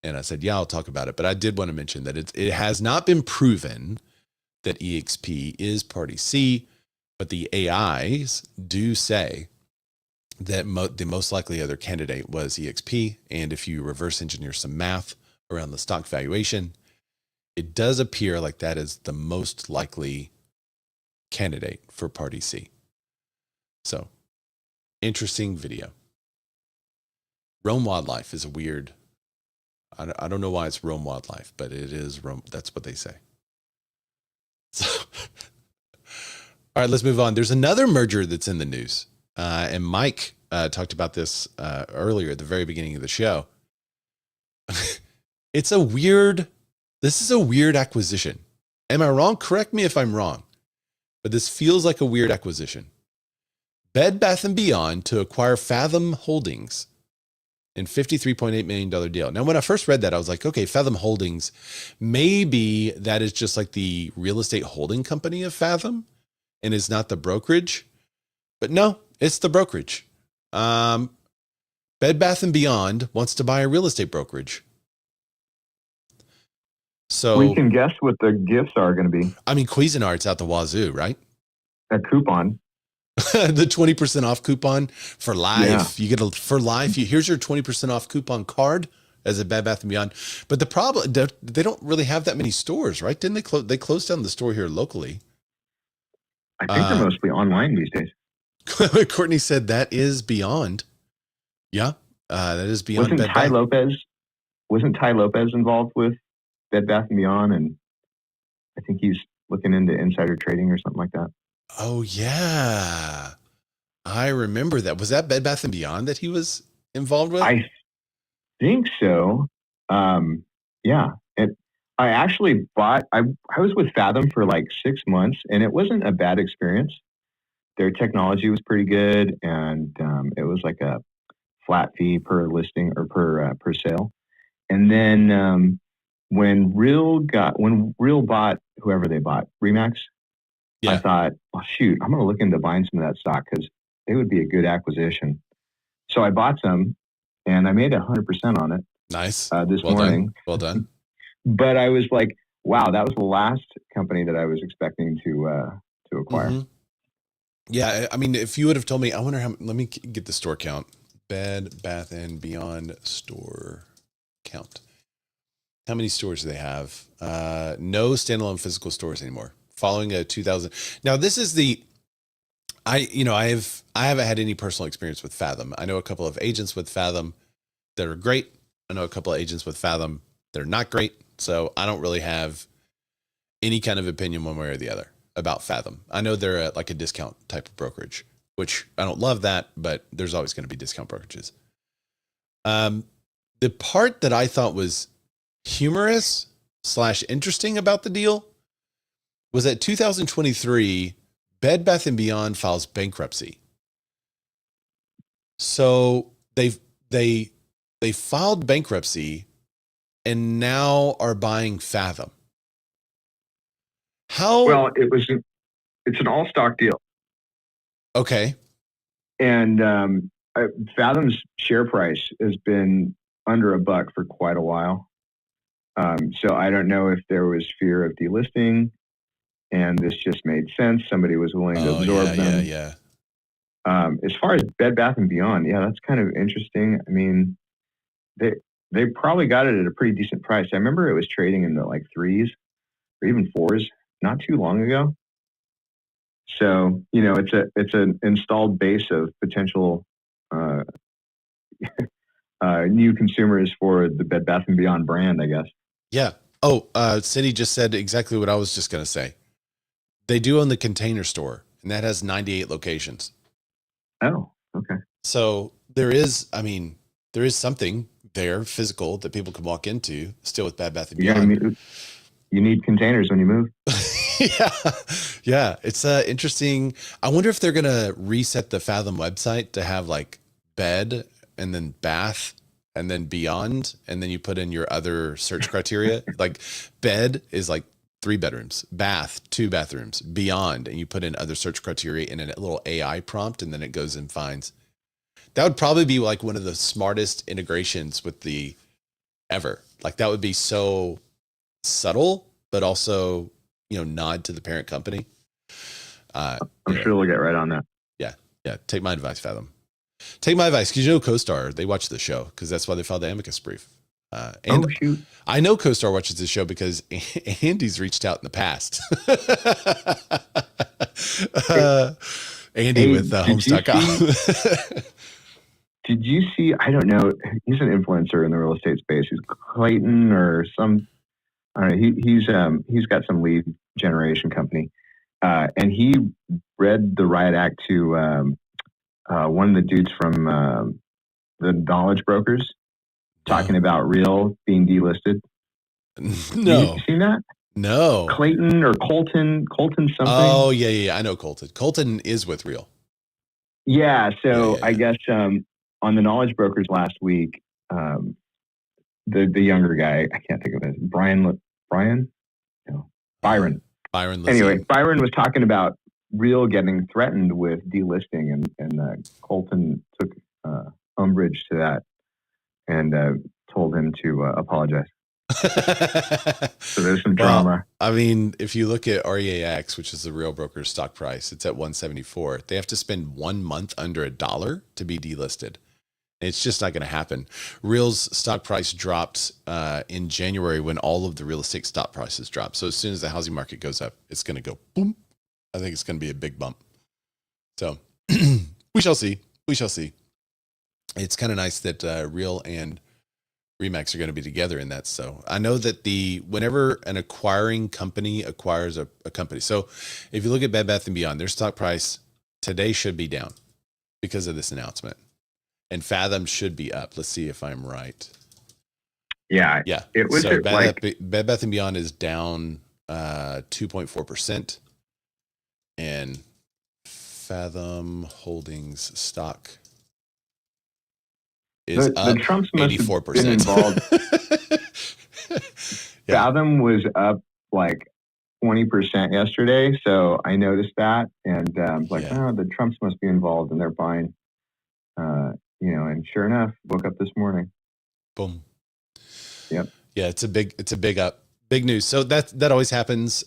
Speaker 1: and I said, yeah, I'll talk about it. But I did want to mention that it has not been proven that EXP is Party C, but the AIs do say that the most likely other candidate was EXP. And if you reverse engineer some math around the stock valuation, it does appear like that is the most likely candidate for Party C. So, interesting video. Rome Wildlife is a weird, I don't know why it's Rome Wildlife, but it is Rome. That's what they say. So, all right, let's move on. There's another merger that's in the news. And Mike talked about this earlier at the very beginning of the show. This is a weird acquisition. Am I wrong? Correct me if I'm wrong. But this feels like a weird acquisition. Bed Bath & Beyond to acquire Fathom Holdings in $53.8 million deal. Now, when I first read that, I was like, okay, Fathom Holdings, maybe that is just like the real estate holding company of Fathom and is not the brokerage. But no, it's the brokerage. Bed Bath & Beyond wants to buy a real estate brokerage. So
Speaker 2: we can guess what the gifts are going to be.
Speaker 1: I mean, Cuisinart's out the wazoo, right?
Speaker 2: A coupon.
Speaker 1: The 20% off coupon for life. Yeah. You get for life. Here's your 20% off coupon card as a Bed Bath & Beyond. But the problem, they don't really have that many stores, right? Didn't they they closed down the store here locally?
Speaker 2: I think they're mostly online these days.
Speaker 1: Courtney said that is beyond. Yeah, that is beyond.
Speaker 2: Wasn't Ty Lopez involved with Bed Bath & Beyond? And I think he's looking into insider trading or something like that.
Speaker 1: Oh, yeah. I remember that. Was that Bed Bath & Beyond that he was involved with?
Speaker 2: I think so. Yeah. I actually I was with Fathom for like 6 months, and it wasn't a bad experience. Their technology was pretty good, and it was like a flat fee per listing or per sale. And then when Real bought whoever they bought, ReMax, yeah. I thought, oh, shoot, I'm going to look into buying some of that stock because it would be a good acquisition. So I bought some, and I made 100% on it.
Speaker 1: Nice.
Speaker 2: This morning.
Speaker 1: Well done.
Speaker 2: But I was like, wow, that was the last company that I was expecting to acquire.
Speaker 1: Mm-hmm. Yeah, I mean, if you would have told me, I wonder how. Let me get the store count. Bed Bath & Beyond store count. How many stores do they have? No standalone physical stores anymore. Following a 2000. Now this is I haven't had any personal experience with Fathom. I know a couple of agents with Fathom that are great. I know a couple of agents with Fathom that are not great. So I don't really have any kind of opinion one way or the other about Fathom. I know they're like a discount type of brokerage, which I don't love that, but there's always going to be discount brokerages. The part that I thought was humorous / interesting about the deal was that 2023, Bed Bath & Beyond files bankruptcy. So they filed bankruptcy and now are buying Fathom. How?
Speaker 2: Well, it's an all stock deal.
Speaker 1: Okay.
Speaker 2: And Fathom's share price has been under $1 for quite a while. So I don't know if there was fear of delisting, and this just made sense. Somebody was willing to absorb them.
Speaker 1: Yeah.
Speaker 2: As far as Bed Bath & Beyond, yeah, that's kind of interesting. I mean, they probably got it at a pretty decent price. I remember it was trading in the like 3s or even 4s not too long ago. So, it's an installed base of potential new consumers for the Bed Bath & Beyond brand, I guess.
Speaker 1: Yeah. Oh, Cindy just said exactly what I was just going to say. They do own the Container Store, and that has 98 locations.
Speaker 2: Oh, okay.
Speaker 1: So there is something there physical that people can walk into still with Bed Bath & Beyond.
Speaker 2: You need containers when you move.
Speaker 1: Yeah. It's interesting. I wonder if they're going to reset the Fathom website to have like bed and then bath and then beyond. And then you put in your other search criteria. Like bed is like 3 bedrooms, bath, 2 bathrooms, beyond. And you put in other search criteria in a little AI prompt, and then it goes and finds. That would probably be like one of the smartest integrations with the ever. Like that would be so subtle, but also, nod to the parent company.
Speaker 2: I'm sure we'll get right on that.
Speaker 1: Yeah. Take my advice, Fathom. Take my advice, because CoStar, they watch the show, because that's why they filed the Amicus brief.
Speaker 2: Shoot.
Speaker 1: I know CoStar watches the show because Andy's reached out in the past. Andy with Homes.com.
Speaker 2: Did you see, I don't know, he's an influencer in the real estate space. He's Clayton or some, I don't know, he's got some lead generation company. And he read the riot act to one of the dudes from the knowledge brokers talking about Real being delisted.
Speaker 1: No.
Speaker 2: You seen that?
Speaker 1: No.
Speaker 2: Clayton or Colton something.
Speaker 1: Oh, yeah. I know Colton. Colton is with Real.
Speaker 2: Yeah. So I guess on the knowledge brokers last week, the younger guy, I can't think of his, Byron. Anyway, Byron was talking about Real getting threatened with delisting, and Colton took umbrage to that and told him to apologize. So there's some drama.
Speaker 1: I mean, if you look at REAX, which is the Real Broker's stock price, it's at 174. They have to spend 1 month under $1 to be delisted. It's just not going to happen. Real's stock price dropped in January when all of the real estate stock prices dropped. So as soon as the housing market goes up, it's going to go boom. I think it's going to be a big bump. So we shall see. It's kind of nice that Real and ReMax are going to be together in that. So I know that whenever an acquiring company acquires a company. So if you look at Bed Bath & Beyond, their stock price today should be down because of this announcement. And Fathom should be up. Let's see if I'm right.
Speaker 2: Yeah.
Speaker 1: It was so Bed Bath & Beyond is down 2.4%. And Fathom Holdings stock is up
Speaker 2: the Trumps
Speaker 1: 84%.
Speaker 2: Fathom was up like 20% yesterday. So I noticed that. And the Trumps must be involved, and they're buying. And sure enough, woke up this morning.
Speaker 1: Boom.
Speaker 2: Yep.
Speaker 1: Yeah, it's a big up, big news. So that always happens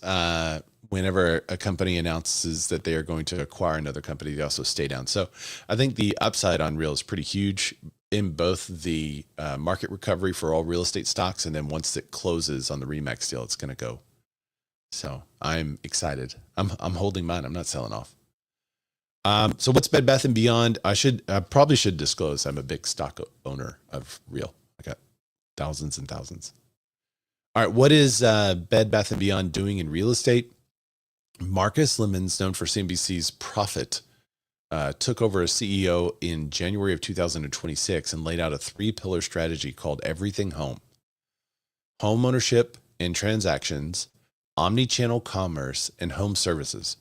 Speaker 1: whenever a company announces that they are going to acquire another company. They also stay down. So I think the upside on Real is pretty huge in both the market recovery for all real estate stocks, and then once it closes on the ReMax deal, it's going to go. So I'm excited. I'm holding mine. I'm not selling off. So what's Bed Bath & Beyond? I probably should disclose I'm a big stock owner of Real. I got thousands and thousands. All right. What is Bed Bath & Beyond doing in real estate? Marcus Lemons, known for CNBC's Profit, took over as CEO in January of 2026 and laid out a 3-pillar strategy called Everything Home. Home ownership and transactions, omni-channel commerce, and home services.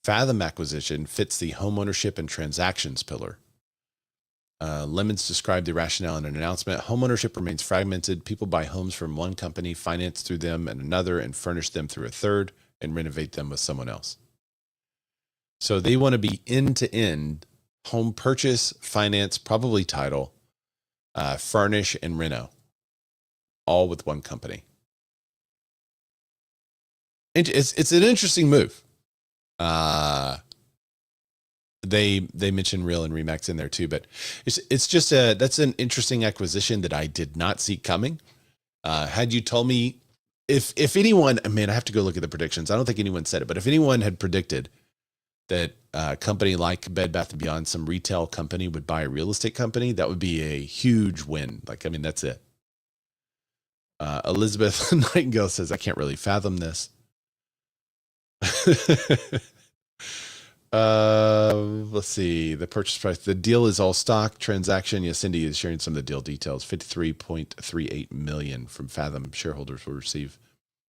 Speaker 1: Fathom acquisition fits the home ownership and transactions pillar. Lemons described the rationale in an announcement. Home ownership remains fragmented. People buy homes from one company, finance through them and another, and furnish them through a third, and renovate them with someone else. So they want to be end-to-end home purchase, finance, probably title, furnish, and reno, all with one company. It's an interesting move. They mentioned Real and ReMax in there too, but it's just that's an interesting acquisition that I did not see coming. Had you told me, if anyone, I mean, I have to go look at the predictions. I don't think anyone said it, but if anyone had predicted that a company like Bed Bath & Beyond, some retail company, would buy a real estate company, that would be a huge win. Like, I mean, that's it. Elizabeth Nightingale says, I can't really fathom this. Let's see. The purchase price. The deal is all stock transaction. Yes, Cindy is sharing some of the deal details. 53.38 million from Fathom shareholders will receive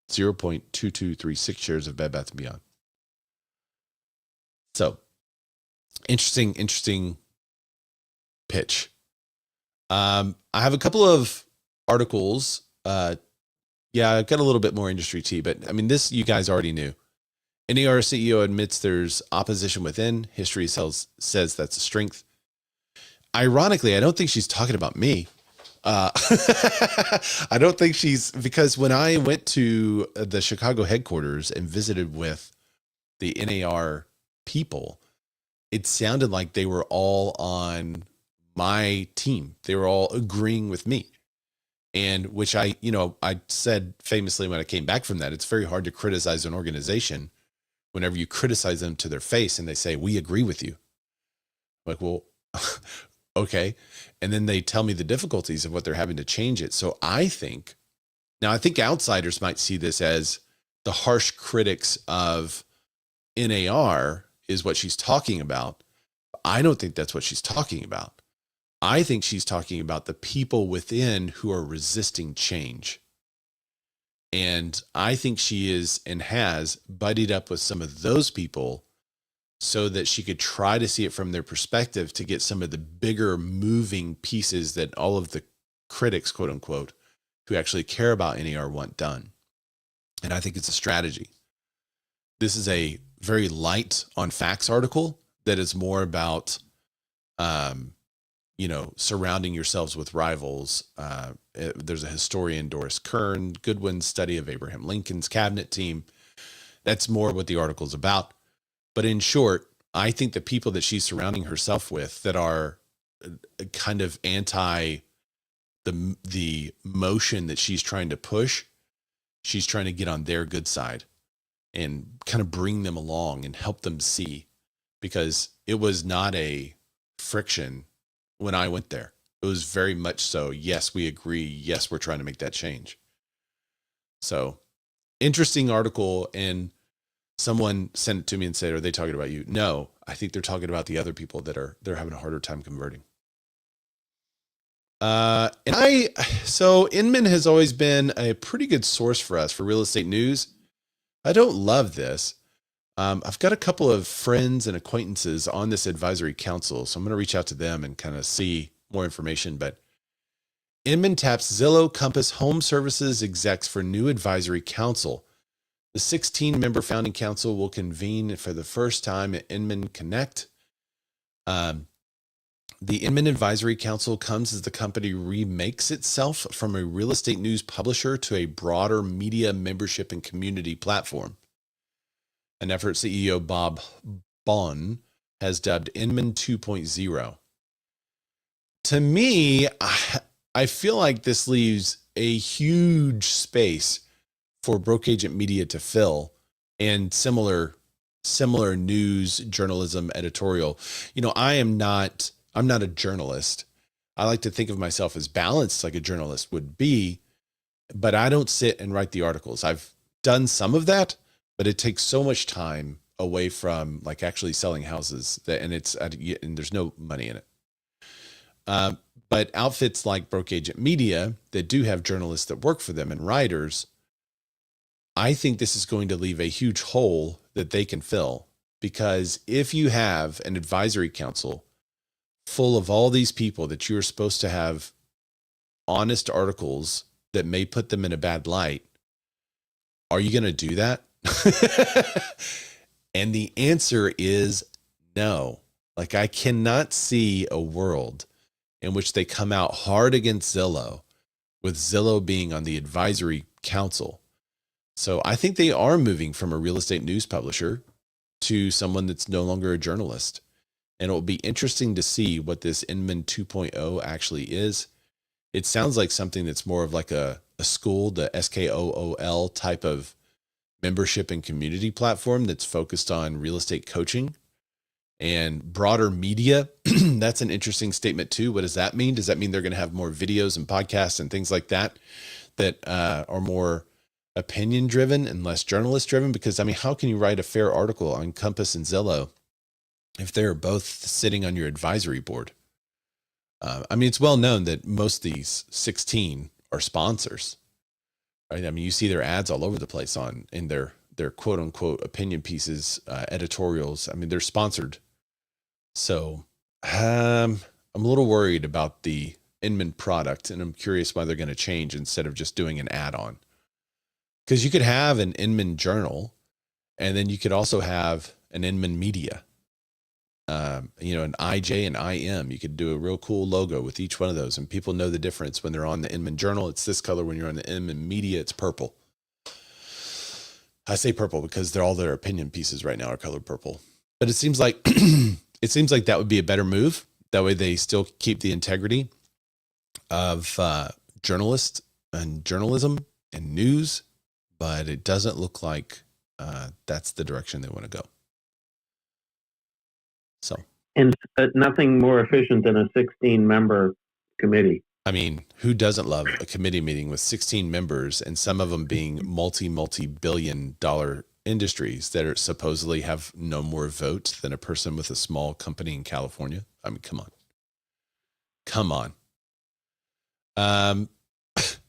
Speaker 1: 0.2236 shares of Bed Bath & Beyond. So interesting pitch. I have a couple of articles. I've got a little bit more industry tea, but I mean, this you guys already knew. NAR CEO admits there's opposition within. History says that's a strength. Ironically, I don't think she's talking about me. I don't think because when I went to the Chicago headquarters and visited with the NAR people, it sounded like they were all on my team. They were all agreeing with me. And which I said famously when I came back from that, it's very hard to criticize an organization whenever you criticize them to their face and they say, we agree with you. I'm like, well, okay. And then they tell me the difficulties of what they're having to change it. So I think outsiders might see this as the harsh critics of NAR is what she's talking about. I don't think that's what she's talking about. I think she's talking about the people within who are resisting change. And I think she is and has buddied up with some of those people so that she could try to see it from their perspective to get some of the bigger moving pieces that all of the critics, quote unquote, who actually care about NAR want done. And I think it's a strategy. This is a very light on facts article that is more about, surrounding yourselves with rivals. There's a historian, Doris Kern, Goodwin's study of Abraham Lincoln's cabinet team. That's more what the article's about. But in short, I think the people that she's surrounding herself with that are kind of anti the motion that she's trying to push, she's trying to get on their good side and kind of bring them along and help them see, because it was not a friction when I went there. It was very much so, yes, we agree. Yes, we're trying to make that change. So interesting article. And someone sent it to me and said, are they talking about you? No, I think they're talking about the other people that they're having a harder time converting. So Inman has always been a pretty good source for us for real estate news. I don't love this. I've got a couple of friends and acquaintances on this advisory council, so I'm going to reach out to them and kind of see more information. But Inman taps Zillow, Compass, HomeServices execs for new advisory council. The 16-member founding council will convene for the first time at Inman Connect. The Inman Advisory Council comes as the company remakes itself from a real estate news publisher to a broader media membership and community platform. An effort CEO Bob Bonn has dubbed Inman 2.0. To me, I feel like this leaves a huge space for broke agent media to fill, and similar news journalism editorial. I'm not a journalist. I like to think of myself as balanced like a journalist would be, but I don't sit and write the articles. I've done some of that, but it takes so much time away from like actually selling houses and there's no money in it. But outfits like Broke Agent Media that do have journalists that work for them and writers, I think this is going to leave a huge hole that they can fill, because if you have an advisory council full of all these people that you're supposed to have honest articles that may put them in a bad light, are you going to do that? And the answer is no. Like, I cannot see a world in which they come out hard against Zillow, with Zillow being on the advisory council. So I think they are moving from a real estate news publisher to someone that's no longer a journalist. And it will be interesting to see what this Inman 2.0 actually is. It sounds like something that's more of like a school, the SKOOL type of membership and community platform that's focused on real estate coaching and broader media. That's an interesting statement too. What does that mean? Does that mean they're going to have more videos and podcasts and things like that that are more opinion driven and less journalist driven. Because I mean, how can you write a fair article on Compass and Zillow if they're both sitting on your advisory board? I mean, it's well known that most of these 16 are sponsors, right? I mean, you see their ads all over the place in their quote unquote opinion pieces, editorials. I mean, they're sponsored. So I'm a little worried about the Inman product, and I'm curious why they're going to change instead of just doing an add-on. Because you could have an Inman journal, and then you could also have an Inman media. An IJ and IM. You could do a real cool logo with each one of those, and people know the difference when they're on the Inman journal. It's this color. When you're on the Inman media, it's purple. I say purple because all their opinion pieces right now are colored purple. But it seems like that would be a better move. That way, they still keep the integrity of journalists and journalism and news, but it doesn't look like that's the direction they want to go. So,
Speaker 7: and nothing more efficient than a 16-member committee.
Speaker 1: I mean, who doesn't love a committee meeting with 16 members and some of them being multi-billion-dollar industries that are supposedly have no more vote than a person with a small company in California? I mean, come on. All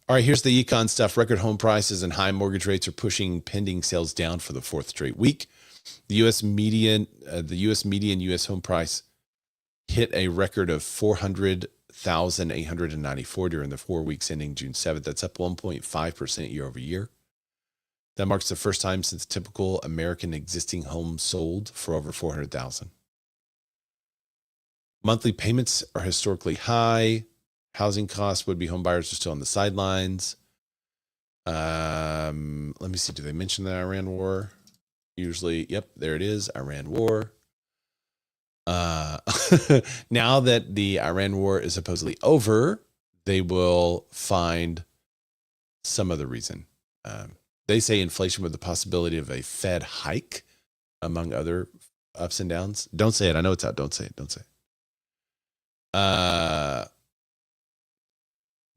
Speaker 1: right, here's the econ stuff. Record home prices and high mortgage rates are pushing pending sales down for the fourth straight week. The U.S. median U.S. home price hit a record of $400,894 during the 4 weeks ending June 7th. That's up 1.5% year over year. That marks the first time since typical American existing home sold for over $400,000. Monthly payments are historically high. Housing costs, would-be home buyers are still on the sidelines. Let me see. Do they mention the Iran war? Usually, yep, there it is. Iran war. Now that the Iran war is supposedly over, they will find some other reason. They say inflation with the possibility of a Fed hike, among other ups and downs. Don't say it. I know it's out. Don't say it.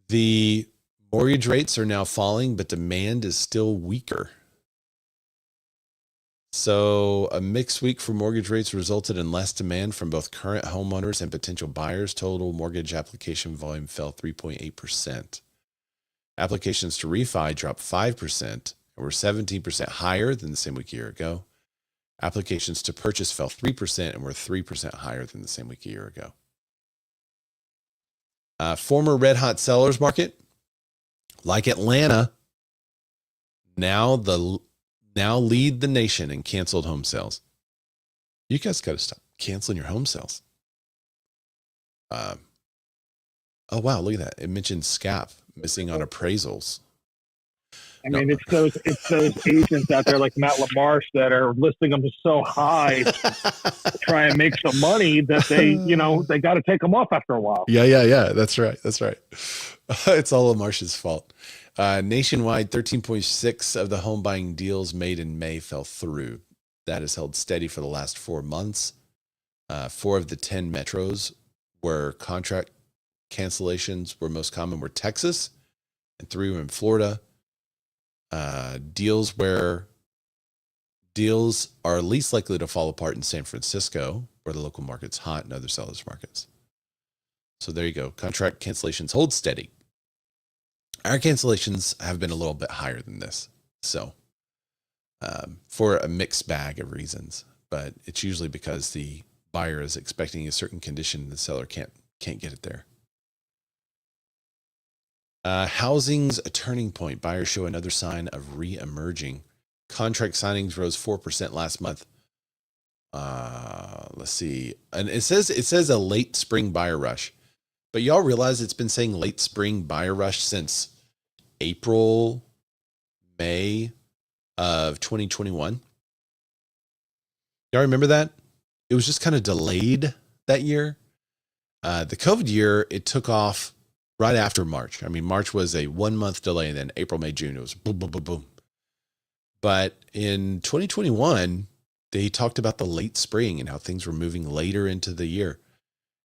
Speaker 1: The mortgage rates are now falling, but demand is still weaker. So a mixed week for mortgage rates resulted in less demand from both current homeowners and potential buyers. Total mortgage application volume fell 3.8%. Applications to refi dropped 5% and were 17% higher than the same week a year ago. Applications to purchase fell 3% and were 3% higher than the same week a year ago. Former red hot sellers market, like Atlanta, now lead the nation in canceled home sales. You guys got to stop canceling your home sales. Oh wow, look at that! It mentioned SCAP missing on appraisals.
Speaker 4: I mean, it's those agents out there like Matt LaMarche that are listing them so high to try and make some money that they got to take them off after a while.
Speaker 1: Yeah. That's right. It's all LaMarche's fault. Nationwide, 13.6 of the home buying deals made in May fell through. That has held steady for the last 4 months. 4 of the 10 metros where contract cancellations were most common were Texas, and 3 were in Florida. Deals are least likely to fall apart in San Francisco, where the local market's hot, and other sellers markets. So there you go. Contract cancellations hold steady. Our cancellations have been a little bit higher than this. So for a mixed bag of reasons, but it's usually because the buyer is expecting a certain condition and the seller can't get it there. Housing's a turning point. Buyers show another sign of re-emerging. Contract signings rose 4% last month. Let's see. And it says a late spring buyer rush. But y'all realize it's been saying late spring buyer rush since April, May of 2021. Y'all remember that? It was just kind of delayed that year. The COVID year, it took off right after March. I mean, March was a 1 month delay, and then April, May, June, it was boom, boom, boom, boom. But in 2021, they talked about the late spring and how things were moving later into the year.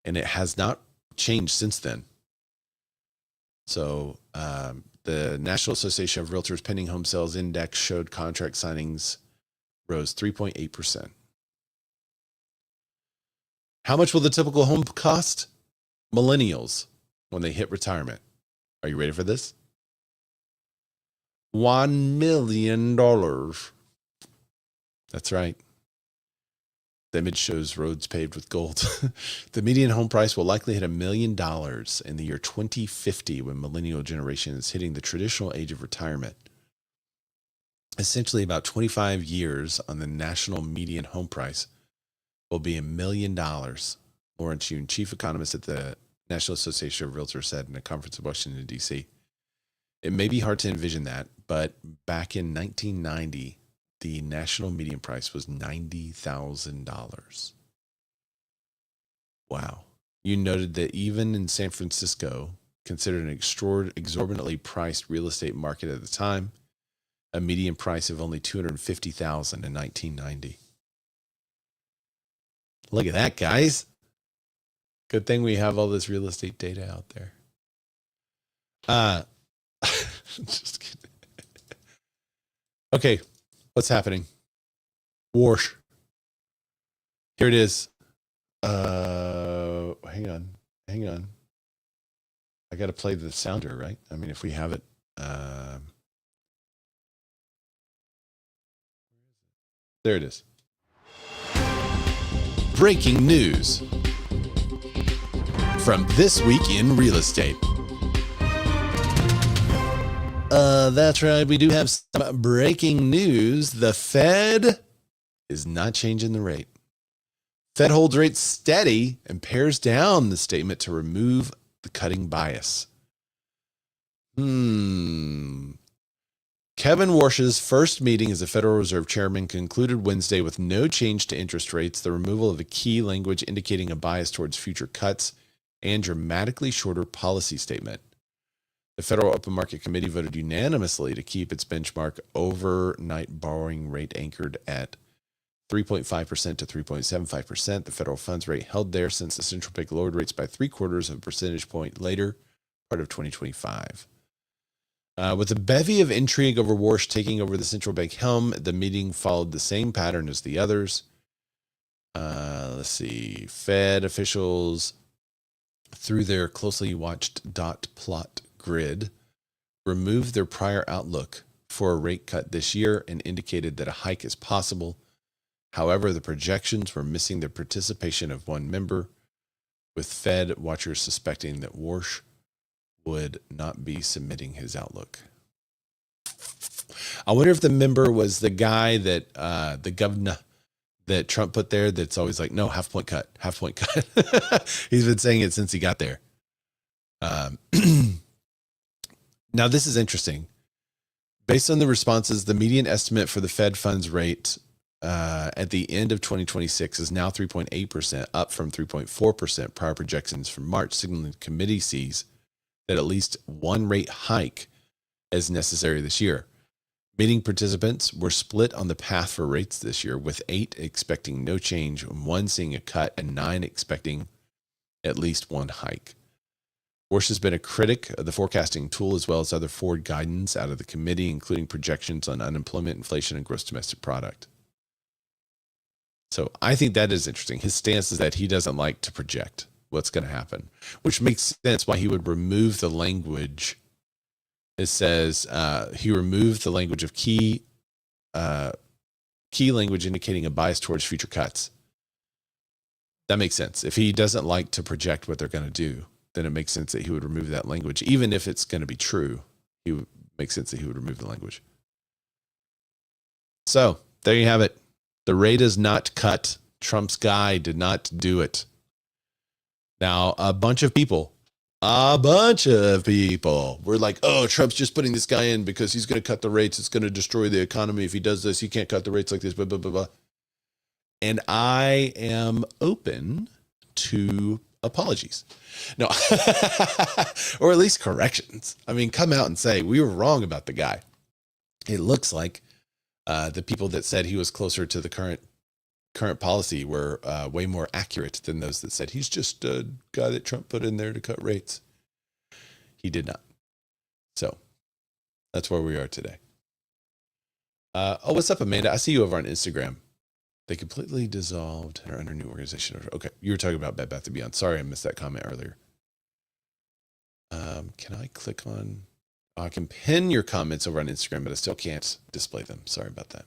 Speaker 1: And it has not changed since then. So the National Association of Realtors Pending Home Sales Index showed contract signings rose 3.8%. How much will the typical home cost? Millennials, when they hit retirement. Are you ready for this? $1 million. That's right. The image shows roads paved with gold. The median home price will likely hit $1 million in the year 2050 when millennial generation is hitting the traditional age of retirement. Essentially, about 25 years on the national median home price will be $1 million. Lawrence Yoon, chief economist at the National Association of Realtors, said in a conference in Washington, D.C. It may be hard to envision that, but back in 1990, the national median price was $90,000. Wow. You noted that even in San Francisco, considered an exorbitantly priced real estate market at the time, a median price of only $250,000 in 1990. Look at that, guys. Good thing we have all this real estate data out there. Just kidding. Okay, what's happening? Whoosh. Here it is. Hang on. I got to play the sounder, right? I mean, if we have it. There it is. Breaking news from This Week in Real Estate. That's right. We do have some breaking news. The Fed is not changing the rate. Fed holds rates steady and pares down the statement to remove the cutting bias. Kevin Warsh's first meeting as the Federal Reserve Chairman concluded Wednesday with no change to interest rates, the removal of a key language indicating a bias towards future cuts, and dramatically shorter policy statement. The Federal Open Market Committee voted unanimously to keep its benchmark overnight borrowing rate anchored at 3.5% to 3.75%. The federal funds rate held there since the central bank lowered rates by 0.75 of a percentage point later, part of 2025. With a bevy of intrigue over Warsh taking over the central bank helm, the meeting followed the same pattern as the others. Let's see. Fed officials, through their closely watched dot plot grid, removed their prior outlook for a rate cut this year and indicated that a hike is possible. However, the projections were missing the participation of one member, with Fed watchers suspecting that Warsh would not be submitting his outlook. I wonder if the member was the guy that the governor that Trump put there that's always like, no, half point cut. He's been saying it since he got there. Now, this is interesting. Based on the responses, the median estimate for the Fed funds rate at the end of 2026 is now 3.8%, up from 3.4% prior projections from March, signaling the committee sees that at least one rate hike is necessary this year. Meeting participants were split on the path for rates this year, with 8 expecting no change, 1 seeing a cut, and 9 expecting at least one hike. Warsh has been a critic of the forecasting tool as well as other forward guidance out of the committee, including projections on unemployment, inflation, and gross domestic product. So I think that is interesting. His stance is that he doesn't like to project what's going to happen, which makes sense why he would remove the language. It says he removed the language of key language indicating a bias towards future cuts. That makes sense. If he doesn't like to project what they're going to do, then it makes sense that he would remove that language. Even if it's going to be true, it would make sense that he would remove the language. So there you have it. The rate is not cut. Trump's guy did not do it. Now, a bunch of people were like, oh, Trump's just putting this guy in because he's going to cut the rates. It's going to destroy the economy. If he does this, he can't cut the rates like this, blah, blah, blah, blah. And I am open to apologies. No, or at least corrections. I mean, come out and say, we were wrong about the guy. It looks like the people that said he was closer to the current policy were way more accurate than those that said he's just a guy that Trump put in there to cut rates. He did not. So That's where we are today. Oh, what's up, Amanda? I see you over on Instagram. They completely dissolved or under new organization. Okay, you were talking about Bed Bath & Beyond. Sorry, I missed that comment earlier. Can I click on... I can pin your comments over on Instagram, but I still can't display them. Sorry about that.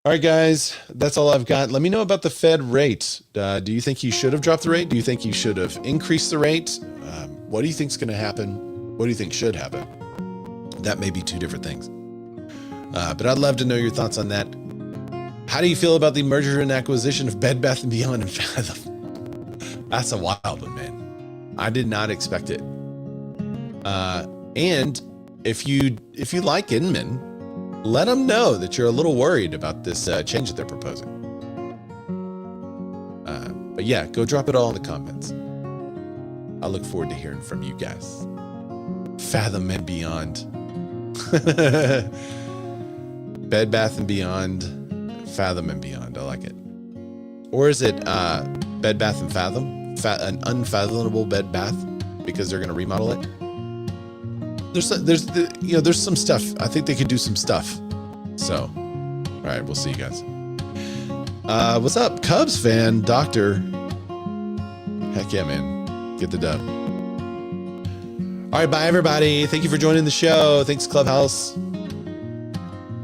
Speaker 1: All right, guys, that's all I've got. Let me know about the Fed rate. Do you think you should have dropped the rate? Do you think you should have increased the rate? What do you think is going to happen? What do you think should happen? That may be two different things. But I'd love to know your thoughts on that. How do you feel about the merger and acquisition of Bed Bath & Beyond and Fathom? That's a wild one, man. I did not expect it. And if you like Inman, let them know that you're a little worried about this change that they're proposing. But yeah, go drop it all in the comments. I look forward to hearing from you guys. Fathom and Beyond. Bed Bath & Beyond, Fathom and Beyond. I like it. Or is it Bed Bath & Fathom? An unfathomable Bed Bath because they're going to remodel it? There's some stuff. I think they could do some stuff. So, all right, we'll see you guys. What's up, Cubs fan, Doctor? Heck yeah, man. Get the dub. All right, bye, everybody. Thank you for joining the show. Thanks, Clubhouse.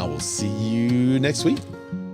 Speaker 1: I will see you next week.